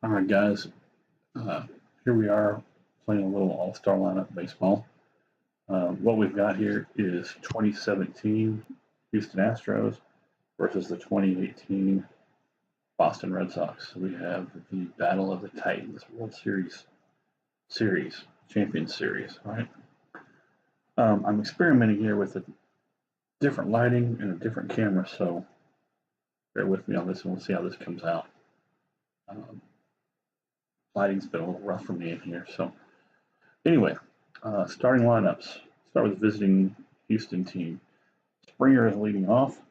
All right, guys. Uh, Here we are playing a little all-star lineup baseball. What we've got here is 2017 Houston Astros versus the 2018 Boston Red Sox. So we have the Battle of the Titans World Series, Champions Series. All right. I'm experimenting here with a different lighting and a different camera, so bear with me on this and we'll see how this comes out. Lighting's been a little rough for me in here, so anyway, starting lineups. Start with the visiting Houston team. Springer is leading off,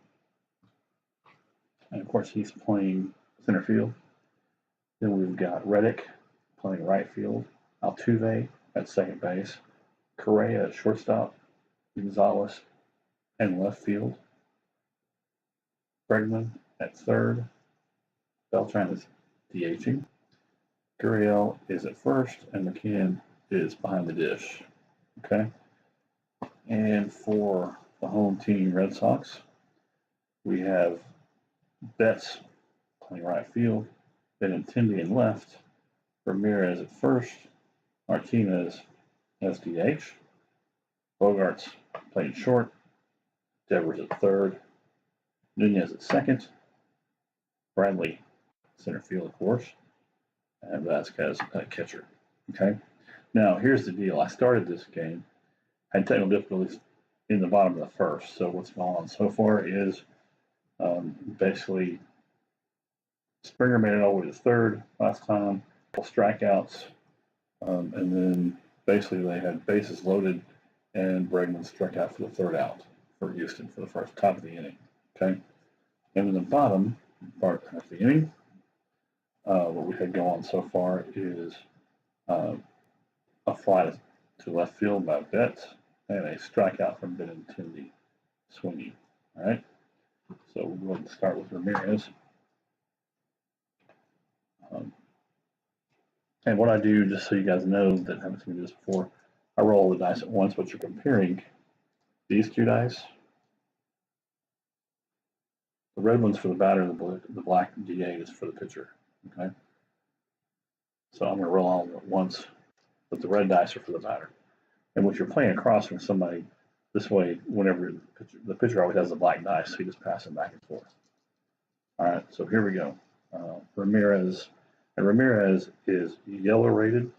and of course he's playing center field. Then we've got Reddick playing right field, Altuve at second base, Correa at shortstop, Gonzalez in left field, Bregman at third, Beltran is DHing, Gurriel is at first, and McCann is behind the dish. Okay. And for the home team Red Sox, we have Betts playing right field, Benintendi in left, Ramirez at first, Martinez as DH, Bogarts playing short, Devers at third, Nunez at second, Bradley center field, of course, and Vasquez at catcher. Okay. Now here's the deal. I started this game, had technical difficulties in the bottom of the first. So what's going on so far is basically Springer made it all the way to third last time, strikeouts, and then basically they had bases loaded, and Bregman struck out for the third out for Houston for the first top of the inning. Okay, and in the bottom part of the inning, what we had go on so far is a fly to left field by Betts and a strikeout from Benintendi swinging. All right, so we're going to start with Ramirez. And what I do, just so you guys know that haven't seen me do this before, I roll the dice at once, but you're comparing these two dice. The red one's for the batter, the black D8 is for the pitcher. Okay. So I'm going to roll all at once, but the red dice are for the batter. And what you're playing across from somebody, this way, whenever the pitcher always has the black dice, so you just pass them back and forth. All right, so here we go. Ramirez, and Ramirez is yellow rated.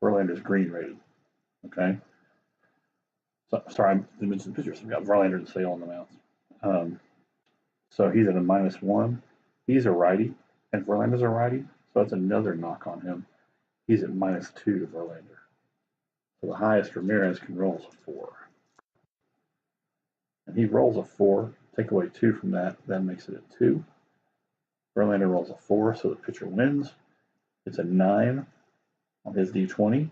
Verlander is green rated. Okay. So, sorry, I didn't mention the pitchers. We've got Verlander and Sale on the mound. So he's at a -1. He's a righty, and Verlander's a righty. So that's another knock on him. He's at -2 to Verlander. So the highest Ramirez can roll is a 4. And he rolls a 4. Take away 2 from that, that makes it a 2. Verlander rolls a 4, so the pitcher wins. It's a 9 on his D20.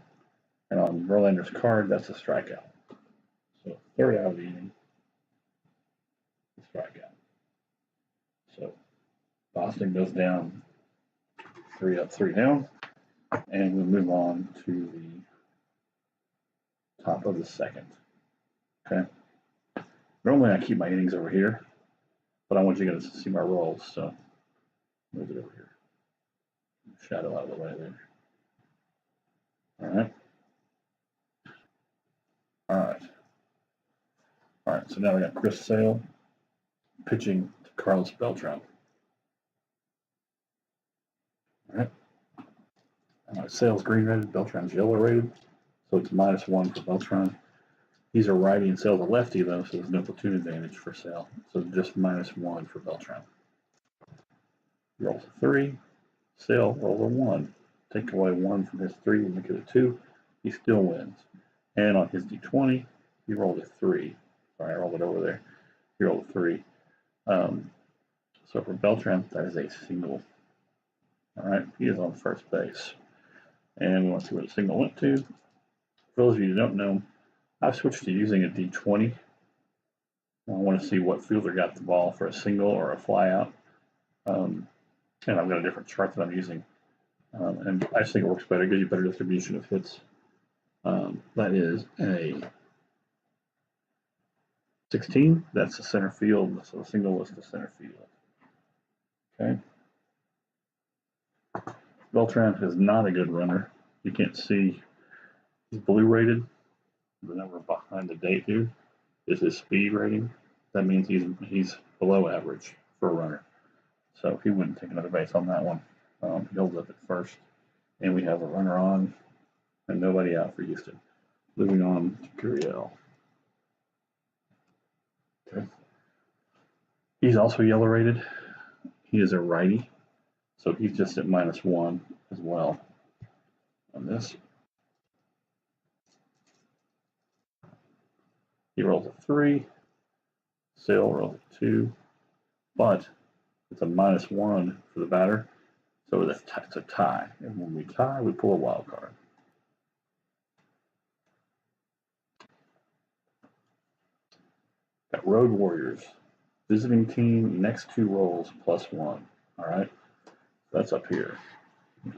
And on Verlander's card, that's a strikeout. So third out of the inning, strikeout. So Boston goes down 3 up, 3 down. And we move on to the top of the second. Okay. Normally I keep my innings over here, but I want you guys to see my rolls, so move it over here. Shadow out of the way there. All right. All right. All right. So now we got Chris Sale pitching to Carlos Beltran. All right. Sale's green rated, Beltran's yellow rated, so it's -1 for Beltran. He's a righty and Sale's a lefty though, so there's no platoon advantage for Sale. So just -1 for Beltran. He rolls a 3. Sale rolls a 1. Take away 1 from his 3 and make it a 2. He still wins. And on his D20, he rolled a 3. Sorry, I rolled it over there. He rolled a 3. So for Beltran, that is a single. All right, he is on first base. And we want to see where the signal went to. For those of you who don't know, I've switched to using a D20. I want to see what fielder got the ball for a single or a fly out. And I've got a different chart that I'm using. And I just think it works better, gives you better distribution of hits. That is a 16. That's the center field. So the single was the center field. Okay. Beltran is not a good runner. You can't see. He's blue rated. The number behind the date here is his speed rating. That means he's below average for a runner. So he wouldn't take another base on that one. He holds up at first, and we have a runner on and nobody out for Houston. Moving on to Gurriel. Okay. He's also yellow rated. He is a righty, so he's just at -1 as well on this. He rolls a 3. Sale rolls a 2, but it's a -1 for the batter, so it's a tie. And when we tie, we pull a wild card. Got Road Warriors. Visiting team, next 2 rolls +1. All right, that's up here.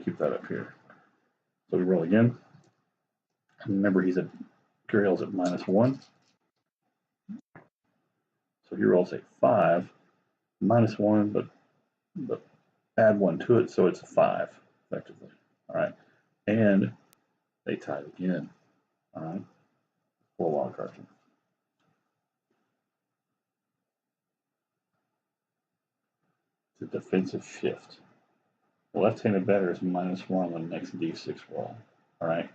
Keep that up here. So we roll again. Remember, Gurriel's at -1. So he rolls a 5, -1, but add 1 to it, so it's a 5 effectively. All right, and they tied again. All right, pull a wild card. It's a defensive shift. The left-handed batter is -1 on the next D6 roll. All right,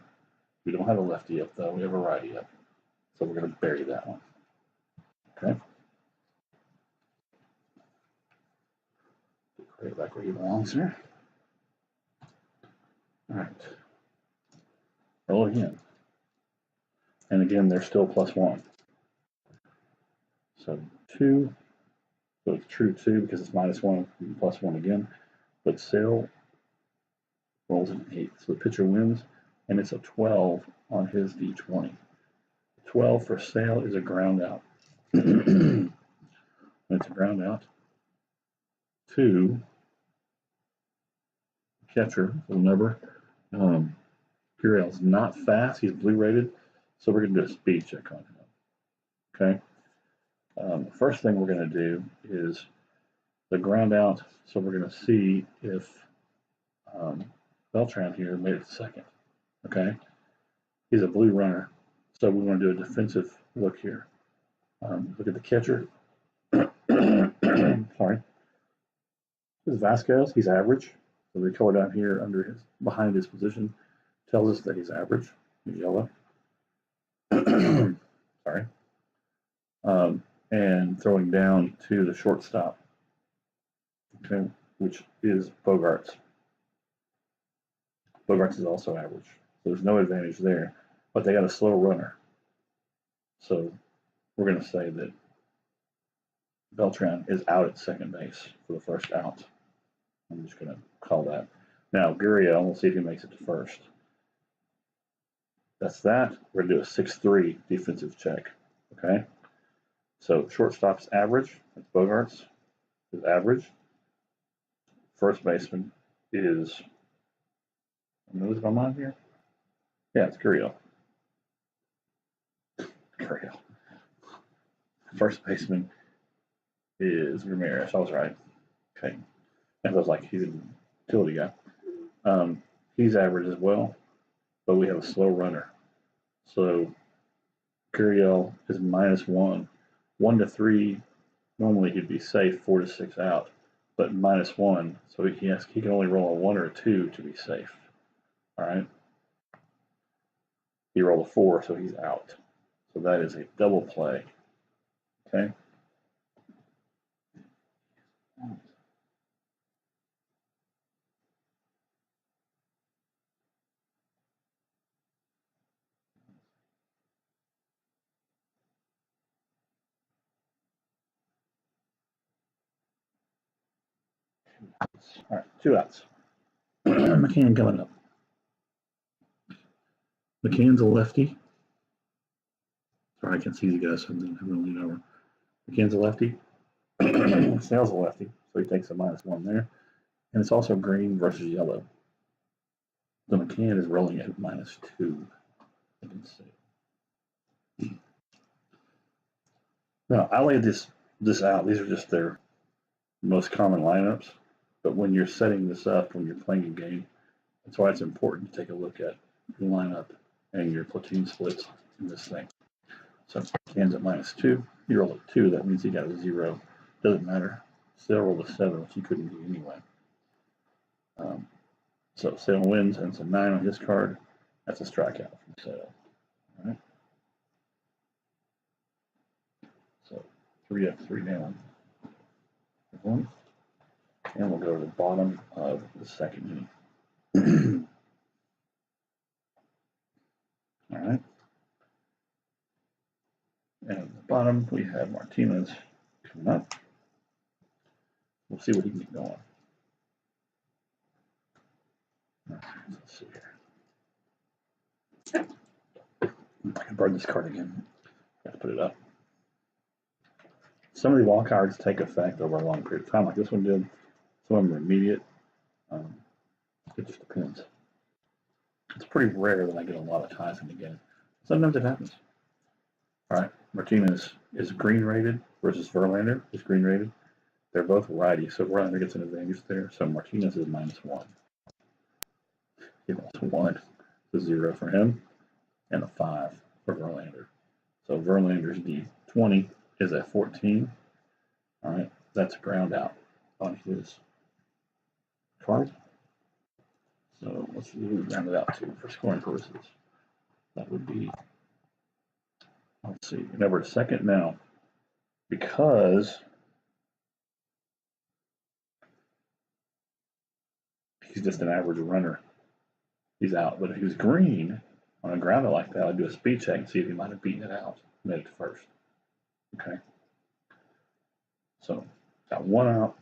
we don't have a lefty up though. We have a righty up, so we're going to bury that one. Okay. Put it back where he belongs here. All right. Roll again. And again, they're still +1. So 2. So it's true 2 because it's -1 and +1 again. But Sale rolls an 8. So the pitcher wins, and it's a 12 on his D20. 12 for Sale is a ground out. It's a ground out to catcher. So remember, Gurriel's not fast. He's blue rated, so we're going to do a speed check on him. Okay. First thing we're going to do is the ground out. So we're going to see if Beltran here made it second. Okay. He's a blue runner, so we want to do a defensive look here. Look at the catcher. Sorry. This is Vasquez. He's average. So the color down here behind his position tells us that he's average. He's yellow. Sorry. And throwing down to the shortstop, okay, which is Bogaerts. Bogaerts is also average. So there's no advantage there, but they got a slow runner. So we're going to say that Beltran is out at second base for the first out. I'm just going to call that. Now, Gurriel, we'll see if he makes it to first. That's that. We're going to do a 6-3 defensive check. Okay. So shortstop's average. That's Bogaerts is average. First baseman is, I'm going to lose my mind here. Yeah, it's Gurriel. Gurriel. First baseman is Ramirez. I was right. Okay. And I was like, he's a utility guy. He's average as well, but we have a slow runner. So Gurriel is -1. 1 to 3, normally he'd be safe, 4 to 6 out, but -1, so he can only roll a 1 or a 2 to be safe. All right. He rolled a 4, so he's out. So that is a double play. Okay. All right, 2 outs. McCann coming up. McCann's a lefty. Sorry, I can't see the guys, so I'm going to lean over. McCann's a lefty. Sale's a lefty, so he takes a -1 there. And it's also green versus yellow. The McCann is rolling at -2. You can see. Now, I laid this out. These are just their most common lineups. But when you're setting this up, when you're playing a game, That's why it's important to take a look at your lineup and your platoon splits in this thing. So Can's at -2. You roll a 2, that means he got a 0. Doesn't matter. Still roll a 7, which he couldn't do anyway. So Sale wins, and it's a 9 on his card. That's a strikeout from Sale. All right. So 3 up, 3 down. One. And we'll go to the bottom of the second inning. All right. And at the bottom, we have Martinez coming up. We'll see what he can get going. All right, let's see here. I can burn this card again. Got to put it up. Some of the wild cards take effect over a long period of time, like this one did. Some of them are immediate. It just depends. It's pretty rare that I get a lot of ties in the game. Sometimes it happens. All right, Martinez is green rated versus Verlander is green rated. They're both righty, so Verlander gets an advantage there. So Martinez is -1. He lost 1. It's a 0 for him, and a 5 for Verlander. So Verlander's D20 is at 14. All right, that's a ground out on his card. So let's see who we round it out to for scoring purposes. That would be, let's see, over to second now, because he's just an average runner. He's out. But if he was green on a ground out like that, I'd do a speed check and see if he might have beaten it out, made it to first. Okay. So got 1 out.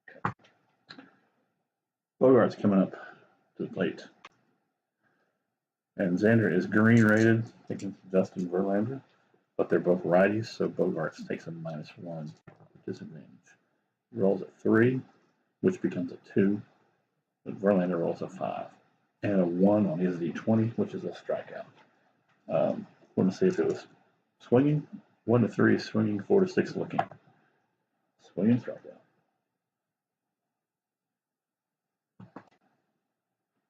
Okay. Bogart's coming up to the plate. And Xander is green rated against Justin Verlander, but they're both righties, so Bogarts takes a -1 disadvantage. He rolls a 3, which becomes a 2, but Verlander rolls a 5, and a 1 on his D20, which is a strikeout. Want to see if it was swinging. 1 to 3 is swinging, 4 to 6 looking. Swinging, strikeout.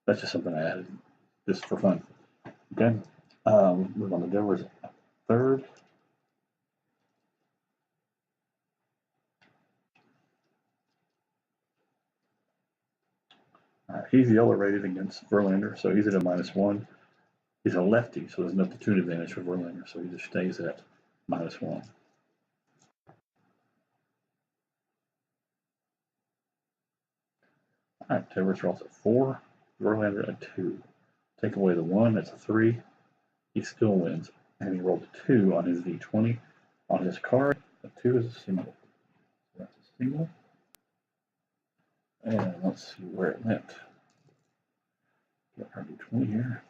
That's just something I added just for fun. Okay. Move on to Devers at third. He's yellow rated against Verlander, so he's at a -1. He's a lefty, so there's no platoon advantage for Verlander, so he just stays at -1. All right, Devers rolls at 4, Verlander at 2. Take away the 1, that's a 3. He still wins, and he rolled a 2 on his D20. On his card, a 2 is a single. So that's a single. And let's see where it went. Get our D20 here.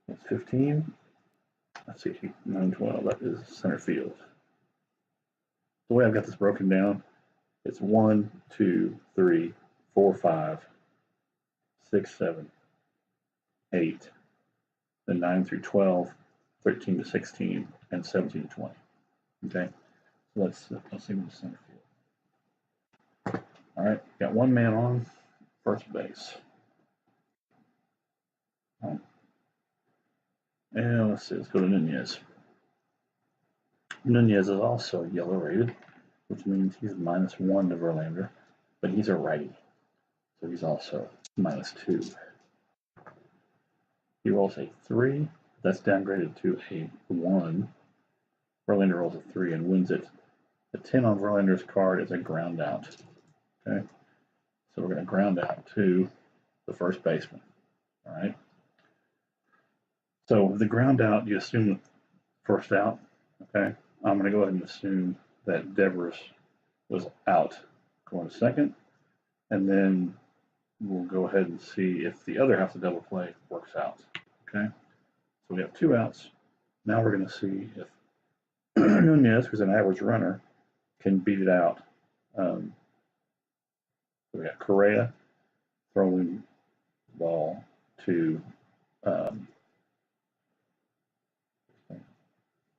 That's 15. Let's see, 9, 12. That is center field. The way I've got this broken down, it's 1, 2, 3, 4, 5, 6, 7, 8, then 9 through 12, 13 to 16, and 17 to 20. Okay, so let's see what the center field. All right, got one man on first base. All right. And let's see, let's go to Nunez. Nunez is also yellow rated, which means he's -1 to Verlander, but he's a righty, so he's also -2. He rolls a 3, that's downgraded to a 1. Verlander rolls a 3 and wins it. The 10 on Verlander's card is a ground out. Okay, so we're going to ground out to the first baseman. All right. So the ground out, you assume first out. Okay, I'm going to go ahead and assume that Devers was out going to second, and then we'll go ahead and see if the other half of the double play works out. Okay, so we have 2 outs. Now we're going to see if Nunez, who's an average runner, can beat it out. So we got Correa throwing the ball to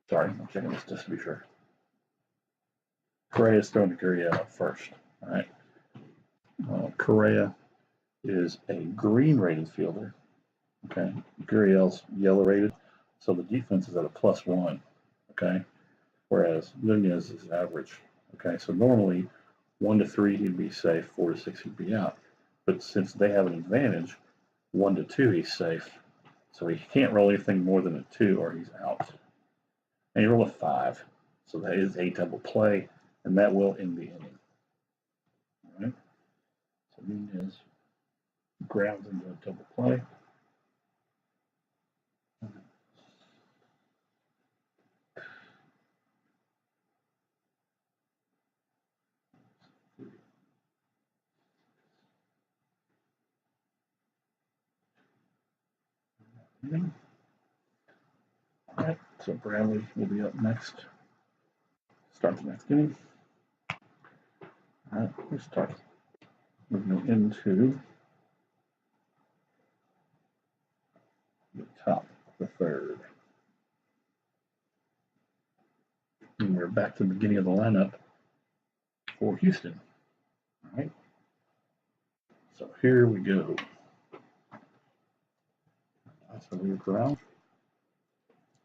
sorry, I'm checking this just to be sure. Correa is throwing to Gurriel at first. All right. Correa is a green rated fielder. Okay. Gurriel's yellow rated. So the defense is at a +1. Okay. Whereas Nunez is average. Okay. So normally 1 to 3 he'd be safe, 4 to 6 he'd be out. But since they have an advantage, 1 to 2 he's safe. So he can't roll anything more than a 2 or he's out. And you roll a 5. So that is a double play, and that will end the inning. All right. So Nunez grounds into a double play. All right, so Bradley will be up next. Start the next inning. All right, we start moving into the top of the third. And we're back to the beginning of the lineup for Houston. All right, so here we go. That's a weird ground.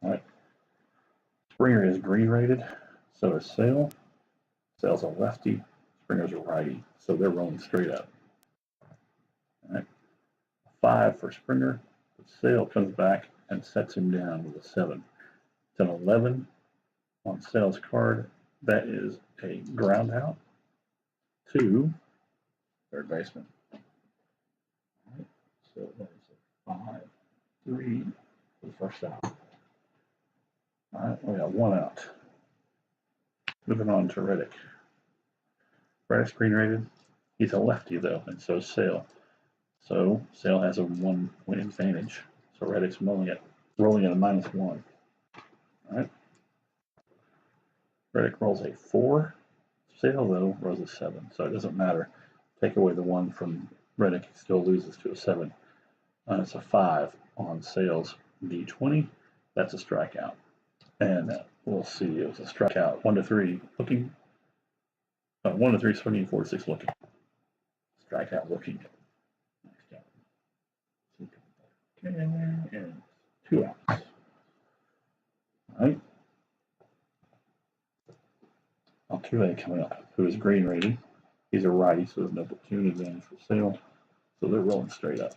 All right, Springer is green rated, so is Sale. Sale's a lefty, Springer's a righty, so they're rolling straight up. All right, 5 for Springer, but Sale comes back and sets him down with a 7. It's an 11 on Sale's card. That is a ground out to third baseman. All right, so that is a 5-3 for the first out. All right, we got 1 out. Moving on to Reddick. Reddick's green rated. He's a lefty though, and so is Sale. So Sale has a 1 win advantage. So Reddick's rolling at a -1. All right. Reddick rolls a 4. Sale though rolls a 7, so it doesn't matter. Take away the 1 from Reddick, he still loses to a 7. It's a 5 on Sale's D20. That's a strikeout. And we'll see. It was a strikeout. 1 to 3 looking. 1 to 3 swinging, 4 to 6 looking. Strikeout looking. And 2 outs. All right. Altuve coming up, who is green rated. He's a righty, so there's no platoon advantage for Sale. So they're rolling straight up.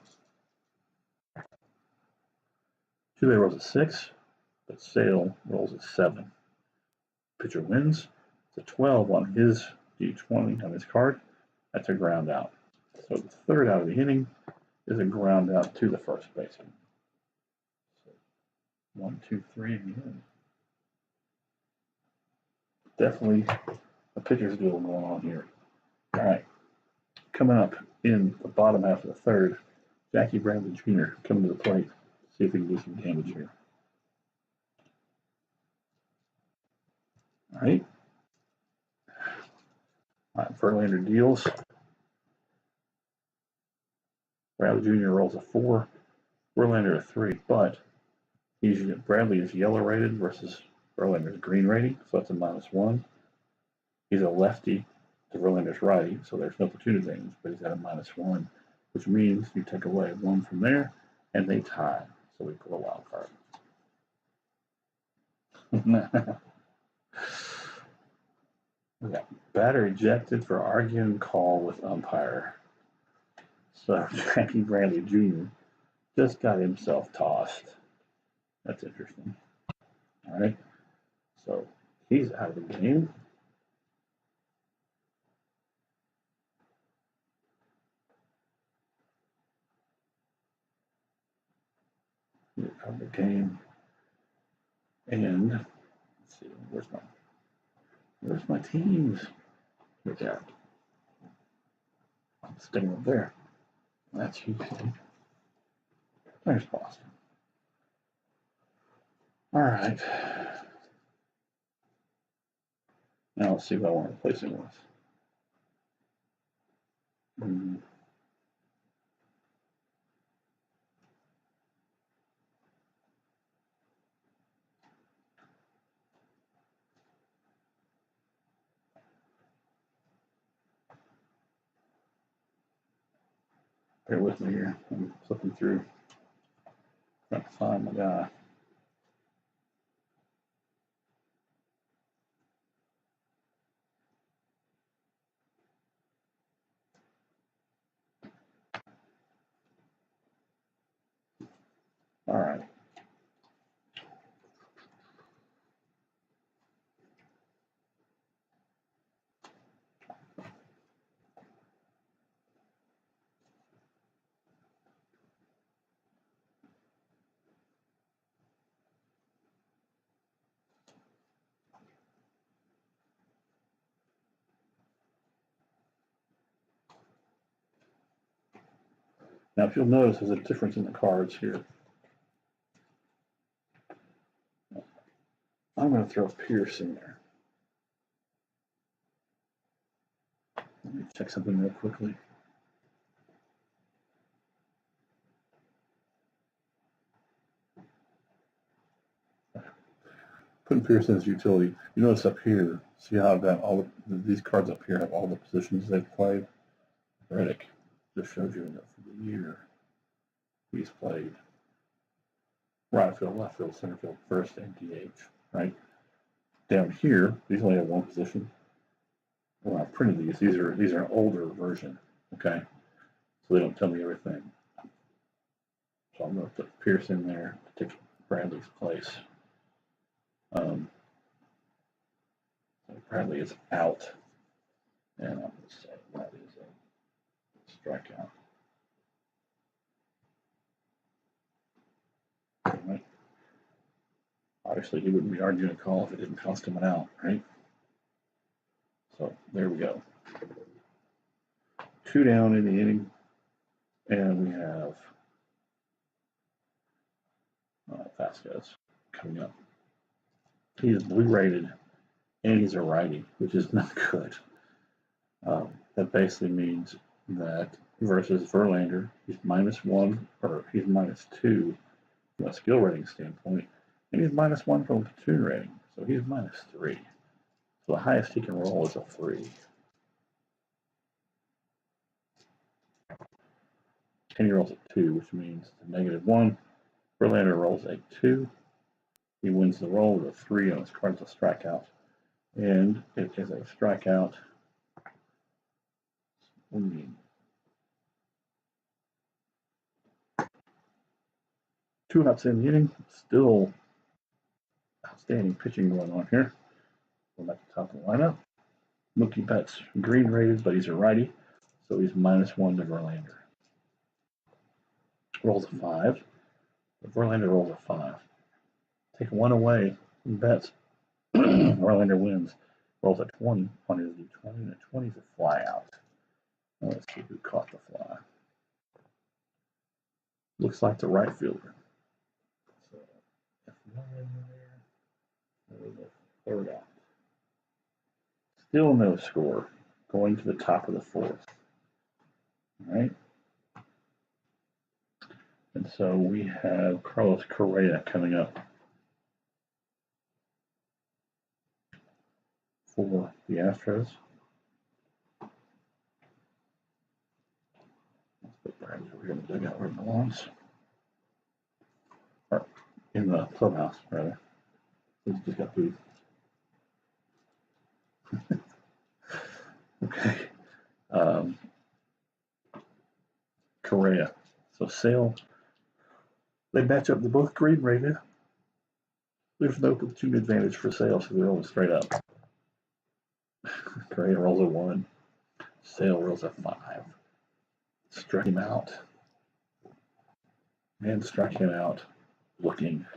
Altuve rolls a 6, but Sale rolls a 7. Pitcher wins. It's a 12 on his D20 on his card. That's a ground out. So the third out of the inning is a ground out to the first baseman. So 1, 2, 3 in the inning. Definitely a pitcher's duel going on here. All right. Coming up in the bottom half of the third, Jackie Bradley Jr. coming to the plate. See if he can do some damage here. All right. All right, Verlander deals. Bradley Jr. rolls a 4. Verlander a 3, but Bradley is yellow rated versus Verlander's green rating, so that's a -1. He's a lefty to Verlander's righty, so there's no platoon advantage, but he's at a -1, which means you take away 1 from there, and they tie. So we pull a wild card. We got batter ejected for arguing call with umpire. So Jackie Bradley Jr. just got himself tossed. That's interesting. All right. So he's out of the game. He's out of the game. And let's see, where's my teams? Right there. I'm staying up there. That's Houston. There's Boston. All right. Now let's see what I want to replace it with. Bear with me here. I'm flipping through, trying to find my guy. All right. Now, if you'll notice, there's a difference in the cards here. I'm going to throw Pierce in there. Let me check something real quickly. Putting Pierce in as utility. You notice up here, see how I've got all these cards up here have all the positions they've played. Reddick just shows you enough for the year he's played. Right field, left field, center field, first, and DH. Right down here, these only have one position. Well, I printed these. These are an older version. Okay, so they don't tell me everything. So I'm going to put Pierce in there to take Bradley's place. Bradley is out, and I'm going to say that is a strikeout. Right. Obviously, he wouldn't be arguing a call if it didn't cost him an out, right? So there we go. 2 down in the inning, and we have Vasquez coming up. He is blue rated, and he's a righty, which is not good. That basically means that versus Verlander, he's -1 or he's -2 from a skill rating standpoint, and he's -1 from a platoon rating, so he's -3. So the highest he can roll is a 3. And he rolls a 2, which means the -1. Verlander rolls a 2. He wins the roll with a 3 on his card's a strikeout. And it is a strikeout. Two outs in the inning. Still outstanding pitching going on here. Going back to the top of the lineup. Mookie Betts, green rated, but he's a righty, so he's -1 to Verlander. Rolls a 5. Verlander rolls a 5. Take 1 away from Betts. Verlander wins. Rolls a 20 on his D20, and a 20 is a fly out. Now let's see who caught the fly. Looks like the right fielder. So F9 there. There's a third out. Still no score. Going to the top of the 4th. All right. And so we have Carlos Correa coming up for the Astros. Let's put Bradley over here in the dugout where it belongs. Or in the clubhouse, rather. He's just got booed. Okay. Correa. So Sale. They match up. They're both green rated. There's no platoon advantage for Sale, so they're rolling straight up. Correa rolls a 1. Sale rolls a 5. Struck him out. And struck him out looking.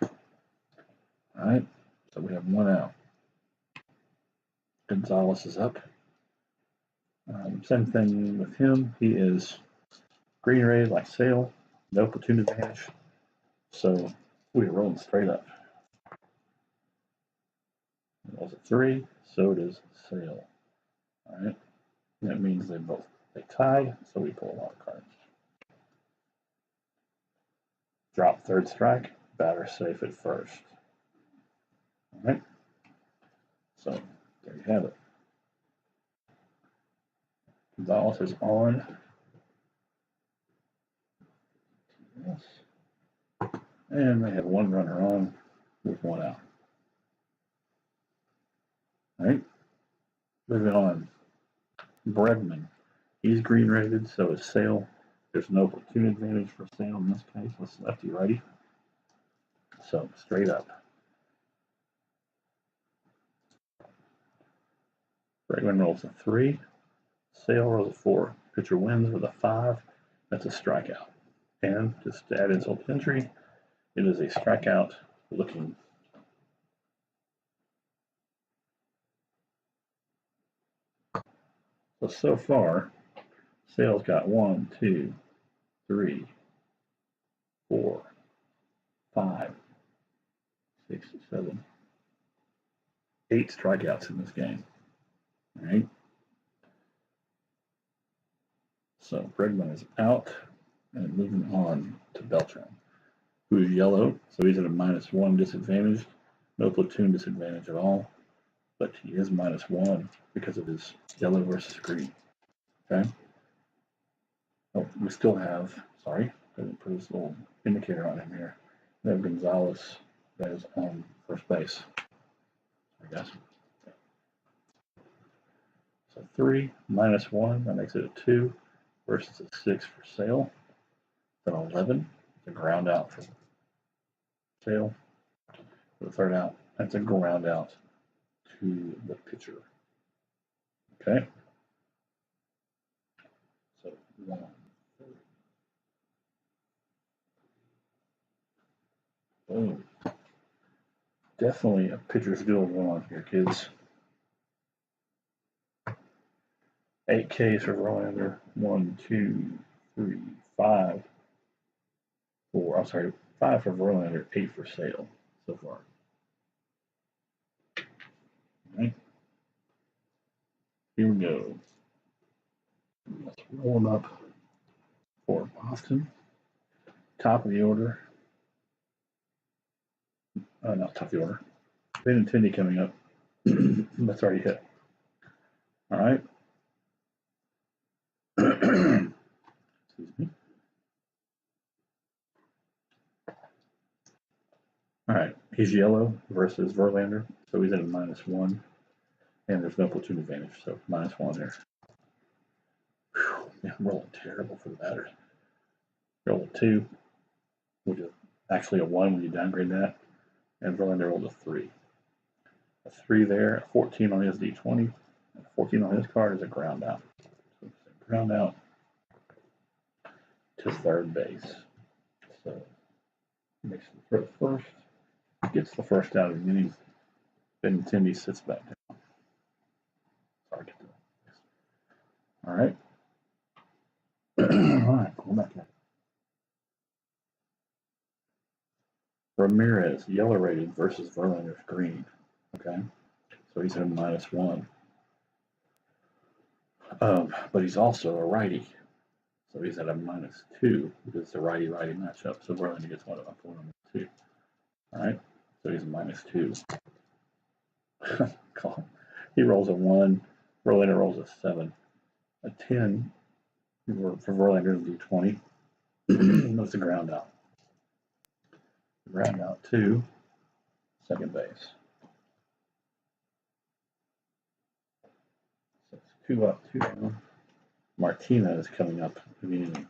All right. So we have 1 out. Gonzalez is up. Same thing with him. He is green rated like Sale. No platoon advantage. So we're rolling straight up. Rolls a 3. So does Sale. All right. That means they tied. So we pull a lot of cards. Drop third strike. Batter safe at first. All right. So there you have it. Gonzalez is on. Yes. And they have one runner on with one out. All right. Moving on. Bregman. He's green rated, so is Sale. There's no platoon advantage for Sale in this case. Let's lefty righty. So straight up. Bregman rolls a 3. Sale rolls a 4. Pitcher wins with a 5. That's a strikeout. And just to add insult to injury, it is a strikeout looking. So far, Sale's got 1, 2, 3, 4, 5, 6, 7, 8 strikeouts in this game. All right. So Bregman is out, and moving on to Beltran, who is yellow, so he's at a -1 disadvantage, no platoon disadvantage at all, but he is -1 because of his yellow versus green. Okay. Oh, we still have, sorry, I didn't put this little indicator on him here. We have Gonzalez that is on first base, I guess. So 3 -1, that makes it a 2 versus a 6 for Sale. It's an 11. It's a ground out for Sale. For the third out, that's a ground out to the pitcher. Okay. So 1, 3. Boom. Definitely a pitcher's duel going on here, kids. 8 Ks for Verlander. 1, 2, 3, 5, 4. I'm sorry, 5 for Verlander, 8 for Sale so far. All right. Here we go. Let's roll them up for Boston. Top of the order. Not top of the order. Benintendi coming up. That's already hit. All right. Excuse me. All right. He's yellow versus Verlander, so he's at a -1, and there's no platoon advantage, so -1 there. Whew, man, I'm rolling terrible for the batters. Roll a 2, which is actually a 1 when you downgrade that, and Verlander rolled a 3. A 3 there, a 14 on his D20, and a 14 on his card is a ground out. So it's a ground out to third base. So makes it for the first, gets the first out of the inning. Benintendi sits back down. Sorry, get that. All right. All right, go back in. Ramirez, yellow rated versus Verlander's green. Okay, so he's at a -1. But he's also a righty, so he's at a -2 because it's a righty-righty matchup. So Verlander gets one up on him 2. All right, so he's a -2. He rolls a 1. Verlander rolls a 7. A 10 for Verlander's D20. That's a ground out. Ground out to second base. So it's 2 up, 2 down. Martinez coming up immediately.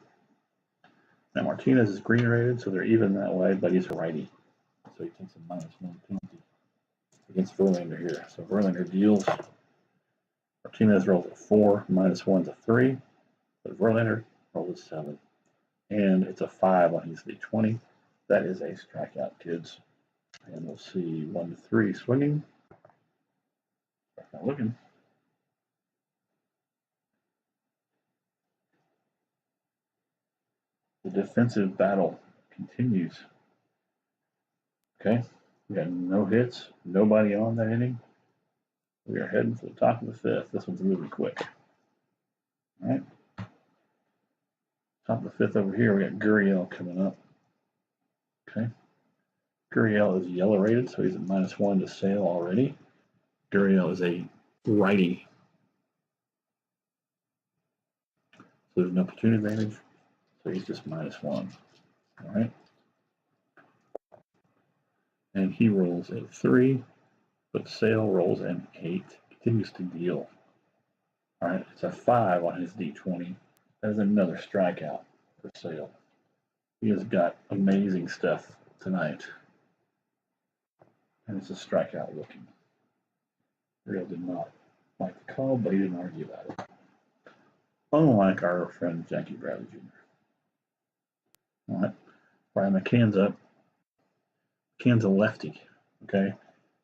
Now Martinez is green rated, so they're even that way, but he's a righty. So he takes a -1 penalty against Verlander here. So Verlander deals. Martinez rolls a 4, -1's a 3. But Verlander rolls a 7. And it's a 5 on his D20. That is a strikeout, kids. And we'll see 1 to 3 swinging. Not looking. The defensive battle continues. Okay, we got no hits, nobody on that inning. We are heading for the top of the 5th. This one's moving quick. All right. Top of the 5th over here, we got Gurriel coming up. Okay. Gurriel is yellow rated, so he's at -1 to Sale already. Gurriel is a righty. So there's no platoon advantage. So he's just -1. All right. And he rolls a 3, but Sale rolls an 8. Continues to deal. All right. It's a 5 on his D20. That is another strikeout for Sale. He has got amazing stuff tonight. And it's a strikeout looking. Real did not like the call, but he didn't argue about it. Unlike our friend Jackie Bradley Jr. All right. Brian McCann's up. McCann's a lefty. Okay.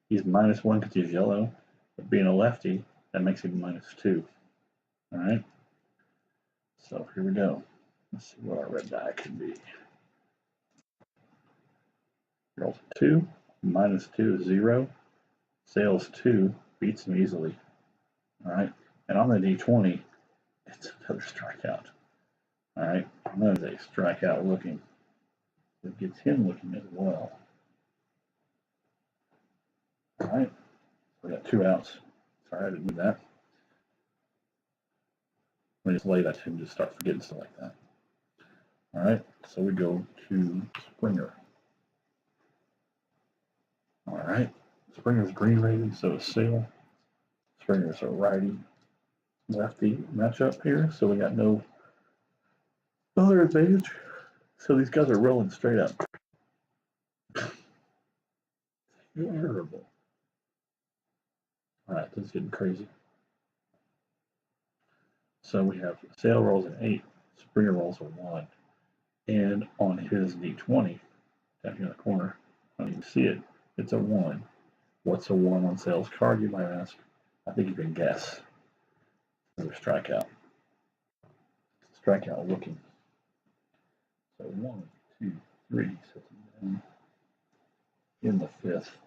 He's -1 because he's yellow. But being a lefty, that makes him -2. All right. So here we go. Let's see what our red die can be. Rolls a 2. -2 is 0. Sales 2 beats him easily. All right. And on the D20, it's another strikeout. All right. That is a strikeout looking. It gets him looking as well. All right. We got 2 outs. Sorry, I didn't do that. When it's late, I tend to start forgetting stuff like that. All right. So we go to Springer. All right. Springer's green rated, so is Sale. Springer's a righty lefty matchup here, so we got no other advantage. So these guys are rolling straight up. Terrible. All right, this is getting crazy. So we have Sale rolls an 8, Springer rolls a 1, and on his D20, down here in the corner, I don't even see it, it's a 1. What's a 1 on Sale's card, you might ask? I think you can guess. Another strikeout. Strikeout looking. So 1, 2, 3, sets him down in the 5th.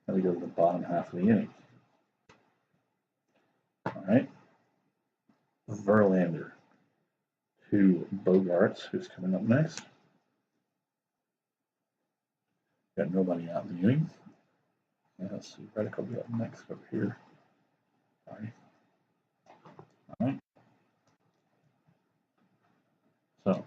Now we go to the bottom half of the inning. All right. Verlander to Bogarts, who's coming up next. Got nobody out in the inning. Let's see, Reddick will be up next over here. Sorry. All right. So,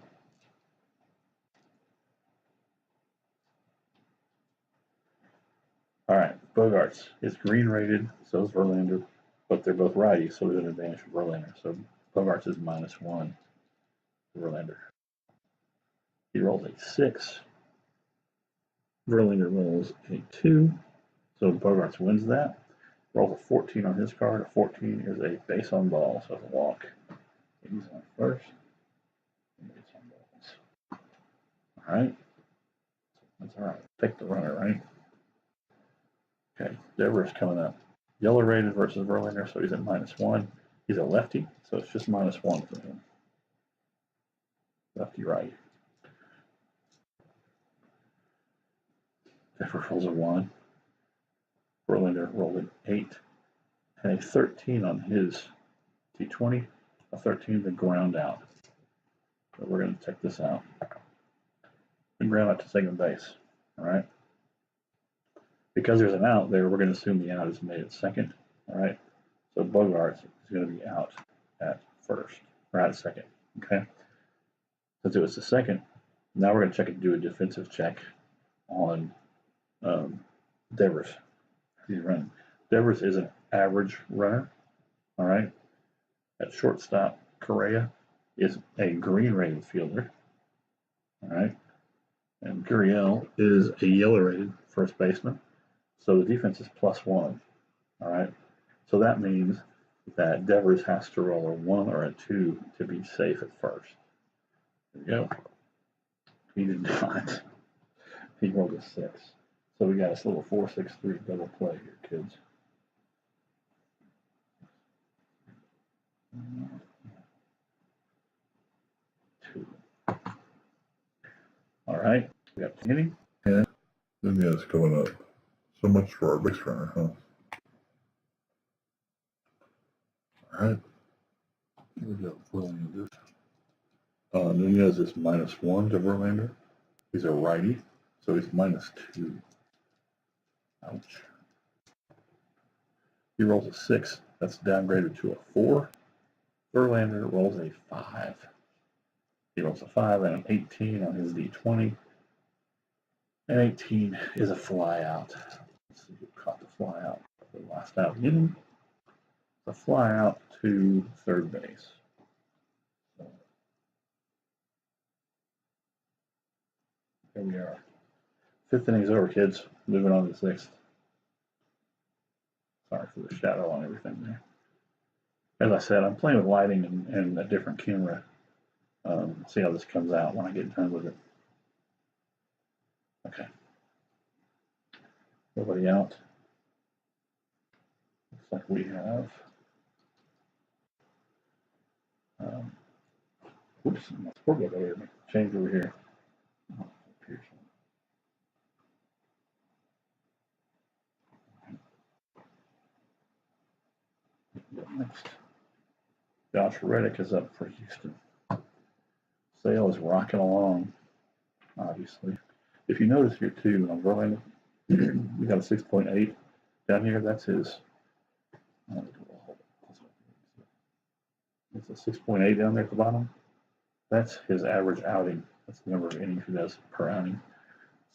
all right, Bogarts is green rated, so is Verlander, but they're both righty, so there's an advantage for Verlander. So Bogarts is -1 for Verlander. He rolls a 6. Verlander rolls a 2, so Bogarts wins that. Rolls a 14 on his card. A 14 is a base on ball, so it's a walk. He's on first. Base on balls. All right. That's all right. Take the runner, right? Okay. Devers coming up. Yellow rated versus Verlander, so he's at -1. He's a lefty, so it's just -1 for him. Lefty right. Devers rolls a 1. Verlander rolled an 8 and a 13 on his D20. A 13 is a ground out. So we're going to check this out. We ground out to second base. All right. Because there's an out there, we're going to assume the out is made at second. All right. So Bogarts is going to be out at first or at second. Okay. Since it was the second, now we're going to check and do a defensive check on Devers. He's running. Devers is an average runner. All right. At shortstop, Correa is a green rated fielder. All right. And Gurriel is a yellow rated first baseman. So the defense is +1. All right. So that means that Devers has to roll a 1 or a 2 to be safe at first. There we go. He did not. He rolled a 6. So we got this little 4-6-3 double play here, kids. Two. All right. We got Kenny. Yeah. Then yeah, it's going up. So much for our base runner, huh? All right. Here we go. Verlander. Nunez is -1 to Verlander. He's a righty, so he's -2. Ouch. He rolls a 6. That's downgraded to a 4. Verlander rolls a 5. He rolls a 5 and an 18 on his D20. And 18 is a fly out. Let's see who caught the fly out. The last out inning. The fly out to third base. So, here we are. 5th inning's over, kids. Moving on to the 6th. Sorry for the shadow on everything there. As I said, I'm playing with lighting and a different camera. See how this comes out when I get done with it. Okay. Nobody out. Looks like we have. Oops, my scoreboard over here. Change over here. Next, Josh Reddick is up for Houston. Sale is rocking along, obviously. If you notice here too, on Verlander, we got a 6.8 down here. That's his. It's a 6.8 down there at the bottom. That's his average outing. That's the number of innings he does per outing.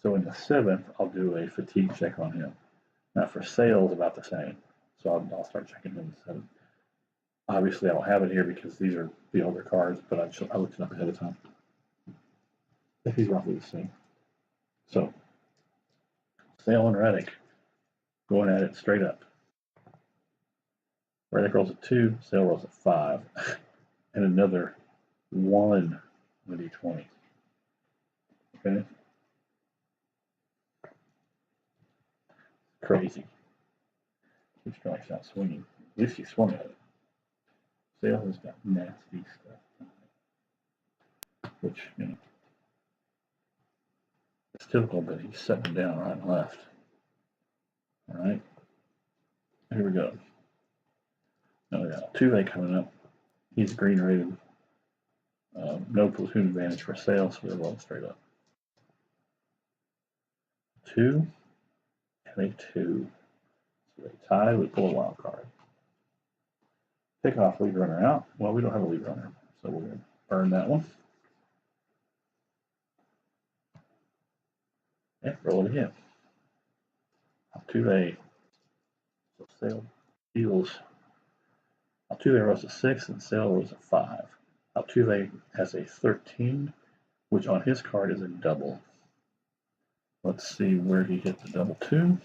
So in the 7th, I'll do a fatigue check on him. Now for Sale, about the same. So I'll start checking him in the 7th. Obviously, I don't have it here because these are the older cards, but I looked it up ahead of time. If he's roughly the same. So, Sale and Reddick going at it straight up. Reddick rolls a 2, Sale rolls a 5, and another 1 on the D20. Okay? Crazy. 2 strikes out swinging. At least he swung at it. Sale has got nasty stuff. Which, you know, it's typical, but he's setting down right and left. All right. Here we go. Now we got 2A coming up. He's green rated. No platoon advantage for Sale, so we're rolling straight up. 2 and a 2. So they tie, we pull a wild card. Pick off lead runner out. Well, we don't have a lead runner, so we're going to burn that one. And roll it again. 2A. So Sale deals. Altuve rolls a 6 and Sale rolls a 5. Altuve has a 13, which on his card is a double. Let's see where he hit the double to.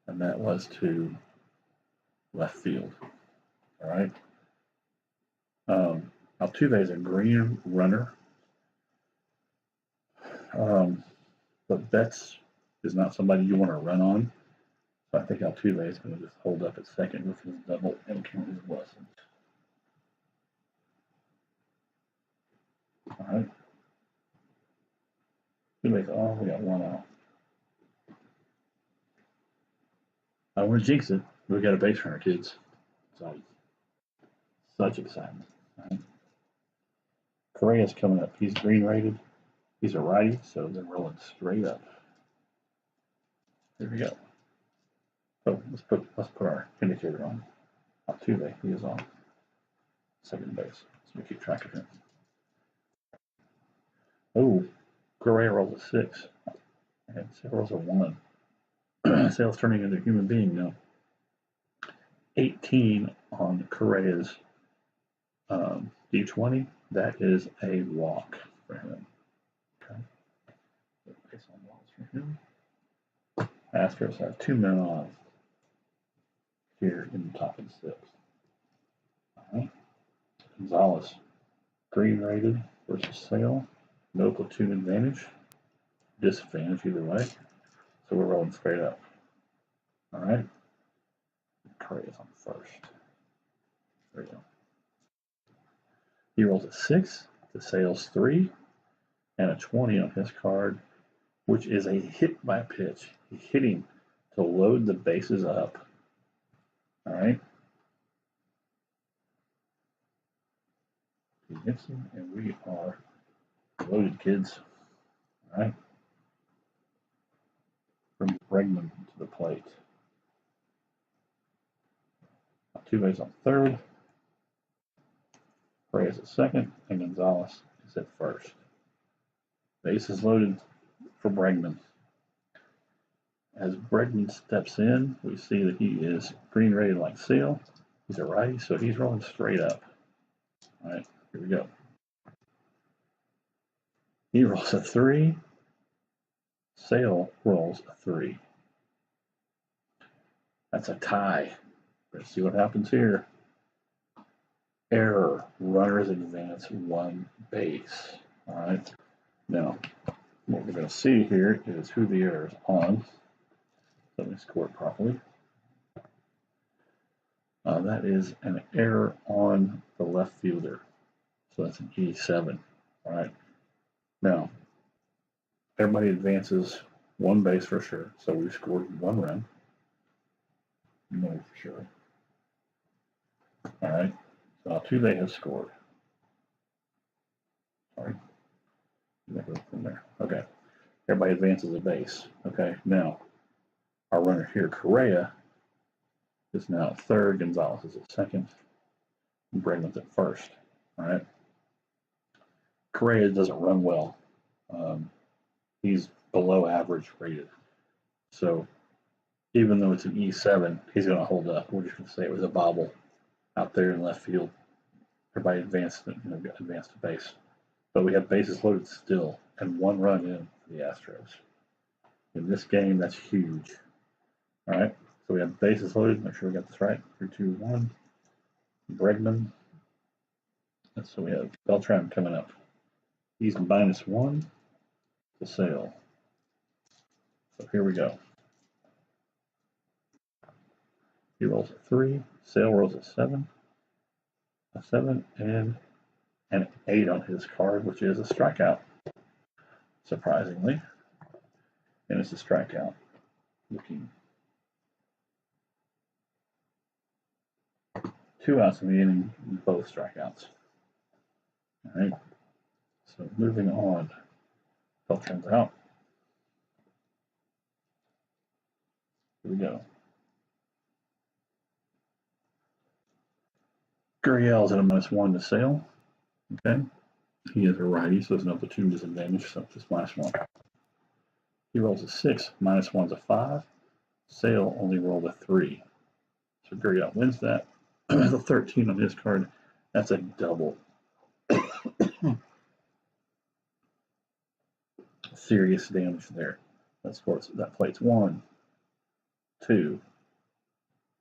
And that was to left field. All right. Altuve is a green runner. But Betts is not somebody you want to run on. So I think Altuve is going to just hold up at second with his double and count his blessings. All right. Altuve's off. We got 1 out. I don't want to jinx it. We got a base runner, kids. So, such excitement. Right? Correa's coming up. He's green rated. He's a righty, so they're rolling straight up. Here we go. So let's put our indicator on. Altuve, he is on second base. So we keep track of him. Oh, Correa rolls a 6. And Sale rolls a 1. Sale's turning into a human being now. 18 on Correa's D20. That is a walk for him. Okay. Base on walks for him. Astros have 2 men on here in the top of the 6th. All right. Gonzalez, green rated versus Sale. No platoon advantage. Disadvantage either way. So we're rolling straight up. All right. Correa's on first. There we go. He rolls a 6 to Sale's 3 and a 20 on his card, which is a hit by pitch. He's hitting to load the bases up. All right. He hits him, and we are loaded, kids. All right. From Bregman to the plate. 2 bases on third. Correa is at second, and Gonzalez is at first. Bases loaded for Bregman. As Bregman steps in, we see that he is green ready like Sale. He's a righty, so he's rolling straight up. All right, here we go. He rolls a 3. Sale rolls a 3. That's a tie. Let's see what happens here. Error. Runners advance 1 base. All right. Now, what we're going to see here is who the error is on. Let me score it properly. That is an error on the left fielder. So that's an E7. All right. Now, everybody advances 1 base for sure. So we've scored 1 run. No, for sure. All right. So 2 they have scored. Sorry. From there. Okay. Everybody advances a base. Okay. Now, our runner here, Correa, is now at third. Gonzalez is at second. And Bregman's at first. All right. Correa doesn't run well. He's below average rated. So even though it's an E7, he's going to hold up. We're just going to say it was a bobble out there in left field. Everybody advanced a base. But we have bases loaded still and 1 run in for the Astros. In this game, that's huge. All right. So we have bases loaded. Make sure we got this right. 3, 2, 1. Bregman. So we have Beltran coming up. He's -1 to Sale. So here we go. He rolls a 3. Sale rolls a 7. A 7 and an 8 on his card, which is a strikeout. Surprisingly. And it's a strikeout. Looking 2 outs in the inning, both strikeouts. All right. So moving on. Beltran's out. Here we go. Gurriel's at a -1 to Sale. Okay. He is a righty, so there's no platoon disadvantage, so just -1. He rolls a 6, -1's a 5. Sale only rolled a 3. So Gurriel wins that. The 13 on his card. That's a double. Serious damage there. That plates 1, 2,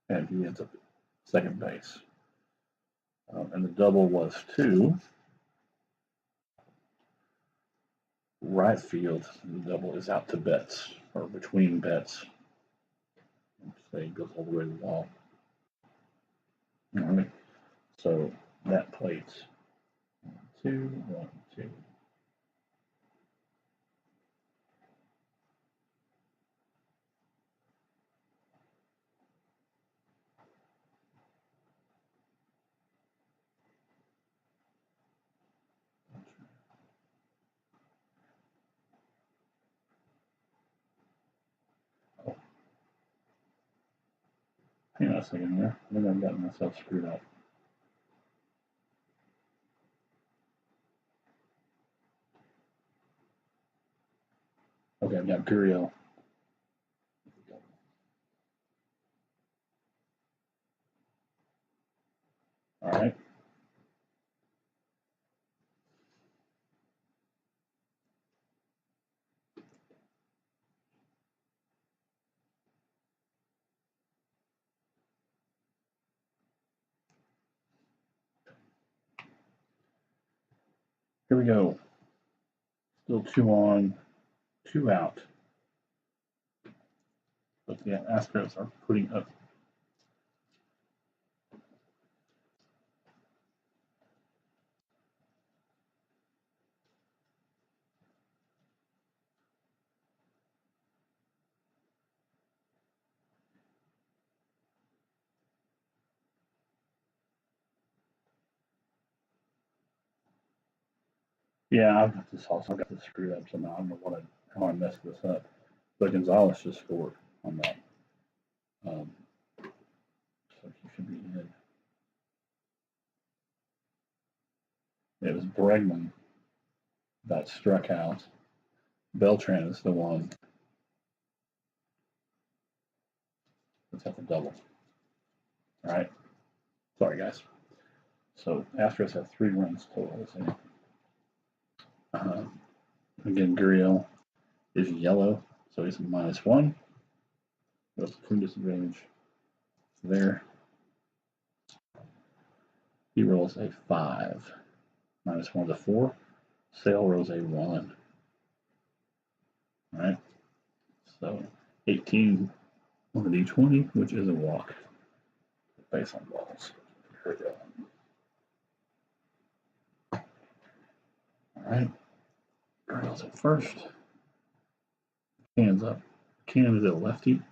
and he ends up at second base. And the double was 2. Right field. The double is out to Betts, or between Betts. So it goes all the way to the wall. All right. So that plates 1, 2, 1, 2. Oh. Hang on a second there. I think I've gotten myself screwed up. Okay, I've got Gurriel. All right. Here we go. Still 2 on, 2 out. But the Astros are putting up. Yeah, I've got this also got this screwed up somehow. I don't know how I messed this up. But Gonzalez just scored on that. So he should be in. It was Bregman that struck out. Beltran is the one that's at the double. All right. Sorry, guys. So Astros have 3 runs total. Again, Gurriel is yellow, so he's a -1. That's a 2 disadvantage there. He rolls a 5. -1 to 4. Sale rolls a 1. All right. So 18 on the D20, which is a walk. Base on balls. All right. Gurriel's at first. Hands up. Cam is a lefty.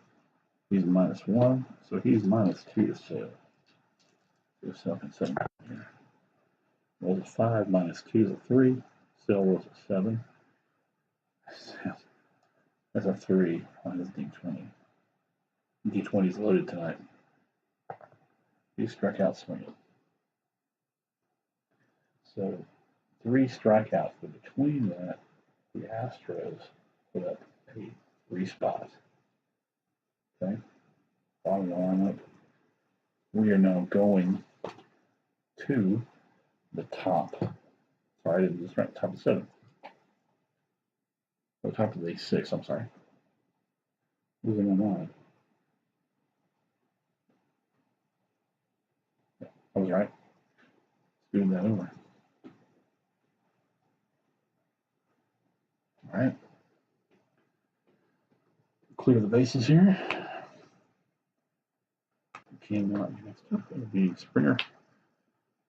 He's -1, so he's -2 to Sale. So Sale can set him here. Rolls a 5, -2 is a 3. Sale rolls a 7. That's a 3 on his D20. D20 is loaded tonight. He struck out swinging. So 3 strikeouts, but between that, the Astros put up a 3 spot. Okay. Bottom of the lineup. We are now going to the top. Sorry, I didn't just write top of 7. The top of the 6, I'm sorry. Losing my mind. Yeah, I was right. Let's do that over. All right. Clear the bases here. Came out next up. It'll be Springer.